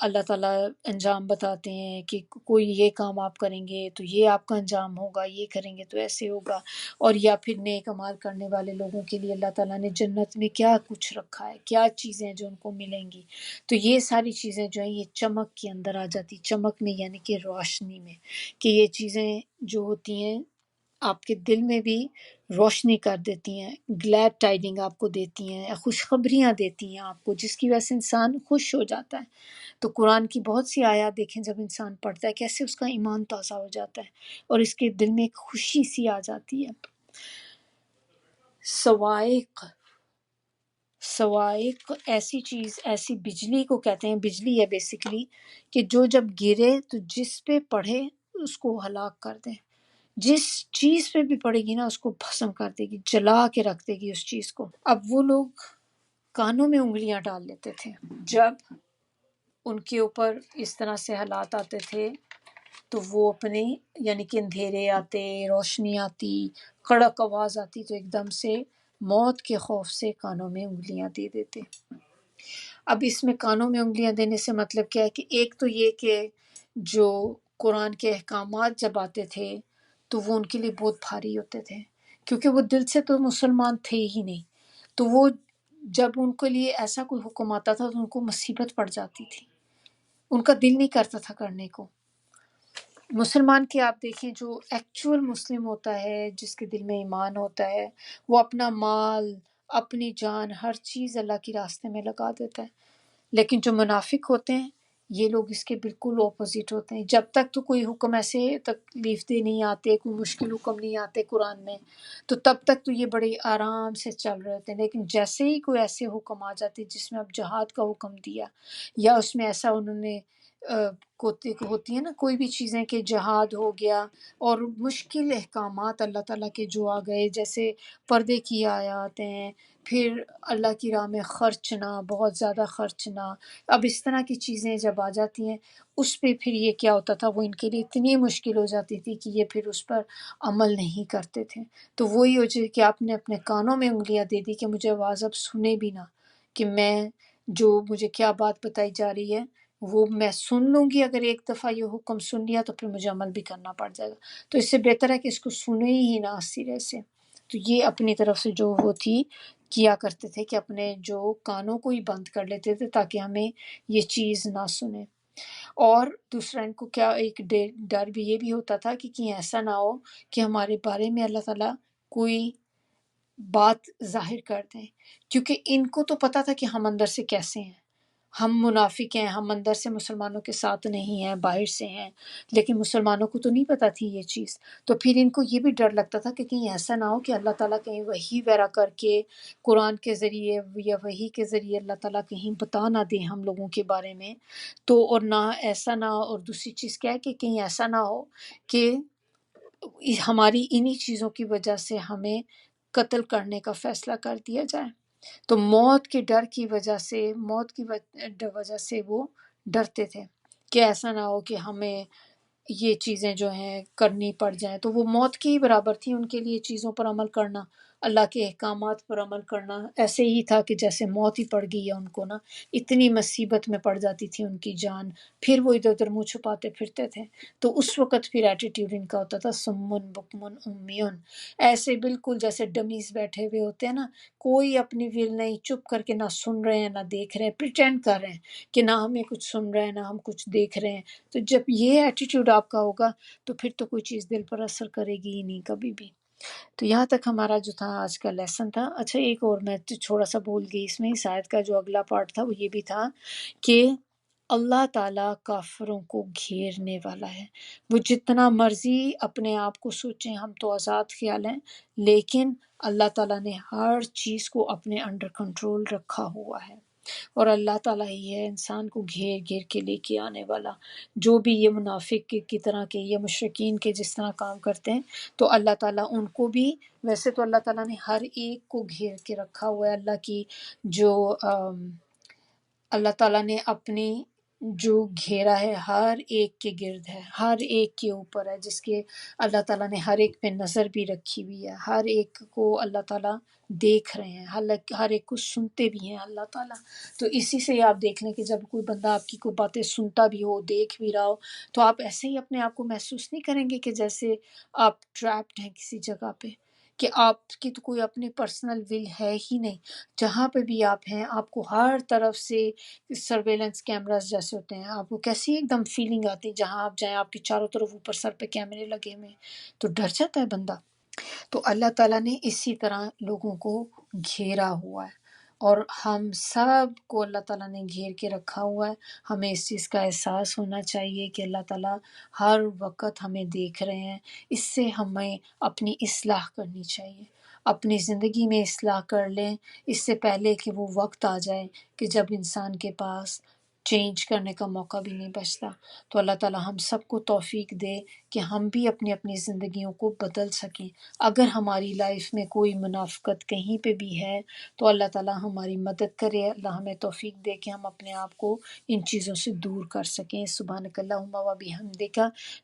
اللہ تعالیٰ انجام بتاتے ہیں کہ کوئی یہ کام آپ کریں گے تو یہ آپ کا انجام ہوگا، یہ کریں گے تو ایسے ہوگا، اور یا پھر نیک اعمال کرنے والے لوگوں کے لیے اللہ تعالیٰ نے جنت میں کیا کچھ رکھا ہے، کیا چیزیں جو ان کو ملیں گی، تو یہ ساری چیزیں جو ہیں یہ چمک کے اندر آ جاتی، چمک میں یعنی کہ روشنی میں، کہ یہ چیزیں جو ہوتی ہیں آپ کے دل میں بھی روشنی کر دیتی ہیں، گلیڈ ٹائڈنگ آپ کو دیتی ہیں، خوشخبریاں دیتی ہیں آپ کو، جس کی وجہ سے انسان خوش ہو جاتا ہے۔ تو قرآن کی بہت سی آیات دیکھیں جب انسان پڑھتا ہے کیسے اس کا ایمان تازہ ہو جاتا ہے اور اس کے دل میں ایک خوشی سی آ جاتی ہے۔ سوائق، سوائق ایسی چیز، ایسی بجلی کو کہتے ہیں، بجلی ہے بیسیکلی، کہ جو جب گرے تو جس پہ پڑھے اس کو ہلاک کر دے، جس چیز پہ بھی پڑے گی نا اس کو بھسم کر دے گی، جلا کے رکھ دے گی اس چیز کو۔ اب وہ لوگ کانوں میں انگلیاں ڈال لیتے تھے جب ان کے اوپر اس طرح سے حالات آتے تھے، تو وہ اپنے یعنی کہ اندھیرے آتے، روشنی آتی، کڑک آواز آتی، تو ایک دم سے موت کے خوف سے کانوں میں انگلیاں دے دیتے۔ اب اس میں کانوں میں انگلیاں دینے سے مطلب کیا ہے کہ ایک تو یہ کہ جو قرآن کے احکامات جب آتے تھے تو وہ ان کے لیے بہت بھاری ہوتے تھے، کیونکہ وہ دل سے تو مسلمان تھے ہی نہیں، تو وہ جب ان کے لیے ایسا کوئی حکم آتا تھا تو ان کو مصیبت پڑ جاتی تھی، ان کا دل نہیں کرتا تھا کرنے کو۔ مسلمان کے آپ دیکھیں جو ایکچول مسلم ہوتا ہے، جس کے دل میں ایمان ہوتا ہے، وہ اپنا مال، اپنی جان، ہر چیز اللہ کے راستے میں لگا دیتا ہے۔ لیکن جو منافق ہوتے ہیں یہ لوگ اس کے بالکل اپوزٹ ہوتے ہیں، جب تک تو کوئی حکم ایسے تکلیف دہ نہیں آتے، کوئی مشکل حکم نہیں آتے قرآن میں، تو تب تک تو یہ بڑے آرام سے چل رہے ہوتے ہیں، لیکن جیسے ہی کوئی ایسے حکم آ جاتے جس میں اب جہاد کا حکم دیا، یا اس میں ایسا انہوں نے ہوتی ہے نا کوئی بھی چیزیں کہ جہاد ہو گیا اور مشکل احکامات اللہ تعالیٰ کے جو آ گئے، جیسے پردے کی آیات ہیں، پھر اللہ کی راہ میں خرچنا، بہت زیادہ خرچنا، اب اس طرح کی چیزیں جب آ جاتی ہیں اس پہ پھر یہ کیا ہوتا تھا، وہ ان کے لیے اتنی مشکل ہو جاتی تھی کہ یہ پھر اس پر عمل نہیں کرتے تھے۔ تو وہی ہو جائے کہ آپ نے اپنے کانوں میں انگلیاں دے دی کہ مجھے آواز اب سنے بھی نہ، کہ میں جو مجھے کیا بات بتائی جا رہی ہے وہ میں سن لوں گی، اگر ایک دفعہ یہ حکم سن لیا تو پھر مجھے عمل بھی کرنا پڑ جائے گا، تو اس سے بہتر ہے کہ اس کو سنے ہی نہ سرے سے۔ تو یہ اپنی طرف سے جو وہ تھی کیا کرتے تھے کہ اپنے جو کانوں کو ہی بند کر لیتے تھے تاکہ ہمیں یہ چیز نہ سنے۔ اور دوسرا ان کو کیا ایک ڈر بھی یہ بھی ہوتا تھا کہ کہیں ایسا نہ ہو کہ ہمارے بارے میں اللہ تعالیٰ کوئی بات ظاہر کر دیں، کیونکہ ان کو تو پتہ تھا کہ ہم اندر سے کیسے ہیں، ہم منافق ہیں، ہم اندر سے مسلمانوں کے ساتھ نہیں ہیں، باہر سے ہیں، لیکن مسلمانوں کو تو نہیں پتہ تھی یہ چیز، تو پھر ان کو یہ بھی ڈر لگتا تھا کہ کہیں ایسا نہ ہو کہ اللہ تعالیٰ کہیں وحی وغیرہ کر کے قرآن کے ذریعے یا وحی کے ذریعے اللہ تعالیٰ کہیں بتا نہ دیں ہم لوگوں کے بارے میں، تو اور نہ ایسا نہ ہو، اور دوسری چیز کیا ہے کہ کہیں ایسا نہ ہو کہ ہماری انہی چیزوں کی وجہ سے ہمیں قتل کرنے کا فیصلہ کر دیا جائے۔ تو موت کے ڈر کی وجہ سے، موت کی وجہ سے وہ ڈرتے تھے کہ ایسا نہ ہو کہ ہمیں یہ چیزیں جو ہیں کرنی پڑ جائیں، تو وہ موت کی ہی برابر تھی ان کے لیے چیزوں پر عمل کرنا، اللہ کے احکامات پر عمل کرنا ایسے ہی تھا کہ جیسے موت ہی پڑ گئی ہے ان کو نا، اتنی مصیبت میں پڑ جاتی تھی ان کی جان، پھر وہ ادھر ادھر منہ چھپاتے پھرتے تھے۔ تو اس وقت پھر ایٹیٹیوڈ ان کا ہوتا تھا سمن بکمن امیون، ایسے بالکل جیسے ڈمیز بیٹھے ہوئے ہوتے ہیں نا، کوئی اپنی ول نہیں، چپ کر کے نہ سن رہے ہیں نہ دیکھ رہے ہیں، پریٹینڈ کر رہے ہیں کہ نہ ہمیں کچھ سن رہے ہیں نہ ہم کچھ دیکھ رہے ہیں۔ تو جب یہ ایٹیٹیوڈ آپ کا ہوگا تو پھر تو کوئی چیز دل پر اثر کرے گی ہی نہیں کبھی بھی۔ تو یہاں تک ہمارا جو تھا آج کا لیسن تھا۔ اچھا ایک اور میں چھوڑا سا بھول گئی اس میں، اس آیت کا جو اگلا پارٹ تھا وہ یہ بھی تھا کہ اللہ تعالیٰ کافروں کو گھیرنے والا ہے، وہ جتنا مرضی اپنے آپ کو سوچیں ہم تو آزاد خیال ہیں، لیکن اللہ تعالیٰ نے ہر چیز کو اپنے انڈر کنٹرول رکھا ہوا ہے، اور اللہ تعالیٰ ہی ہے انسان کو گھیر گھیر کے لے کے آنے والا۔ جو بھی یہ منافق کی طرح کے، یہ مشرکین کے جس طرح کام کرتے ہیں، تو اللہ تعالیٰ ان کو بھی، ویسے تو اللہ تعالیٰ نے ہر ایک کو گھیر کے رکھا ہوا ہے، اللہ کی جو اللہ تعالیٰ نے اپنی جو گھیرا ہے ہر ایک کے گرد ہے، ہر ایک کے اوپر ہے، جس کے اللہ تعالیٰ نے ہر ایک پہ نظر بھی رکھی ہوئی ہے، ہر ایک کو اللہ تعالیٰ دیکھ رہے ہیں، ہر ایک کو سنتے بھی ہیں اللہ تعالیٰ۔ تو اسی سے آپ دیکھ لیں کہ جب کوئی بندہ آپ کی کوئی باتیں سنتا بھی ہو، دیکھ بھی رہا ہو، تو آپ ایسے ہی اپنے آپ کو محسوس نہیں کریں گے کہ جیسے آپ ٹریپڈ ہیں کسی جگہ پہ، کہ آپ کی تو کوئی اپنی پرسنل ول ہے ہی نہیں، جہاں پہ بھی آپ ہیں آپ کو ہر طرف سے سرویلنس کیمراز جیسے ہوتے ہیں، آپ کو کیسی ایک دم فیلنگ آتی ہے، جہاں آپ جائیں آپ کے چاروں طرف اوپر سر پہ کیمرے لگے ہوئے ہیں، تو ڈر جاتا ہے بندہ۔ تو اللہ تعالیٰ نے اسی طرح لوگوں کو گھیرا ہوا ہے، اور ہم سب کو اللہ تعالیٰ نے گھیر کے رکھا ہوا ہے۔ ہمیں اس چیز کا احساس ہونا چاہیے کہ اللہ تعالیٰ ہر وقت ہمیں دیکھ رہے ہیں۔ اس سے ہمیں اپنی اصلاح کرنی چاہیے، اپنی زندگی میں اصلاح کر لیں اس سے پہلے کہ وہ وقت آ جائے کہ جب انسان کے پاس چینج کرنے کا موقع بھی نہیں بچتا۔ تو اللہ تعالیٰ ہم سب کو توفیق دے کہ ہم بھی اپنی اپنی زندگیوں کو بدل سکیں۔ اگر ہماری لائف میں کوئی منافقت کہیں پہ بھی ہے تو اللہ تعالیٰ ہماری مدد کرے، اللہ ہمیں توفیق دے کہ ہم اپنے آپ کو ان چیزوں سے دور کر سکیں۔ سبحانک اللہم و بحمدک،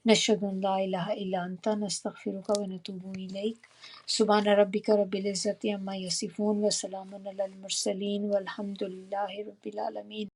نشہد ان لا الہ الا انت، نستغفرک و نتوب الیک۔ سبحان ربک رب العزت عما یصفون وسلام علی المرسلین والحمد للہ رب العالمین۔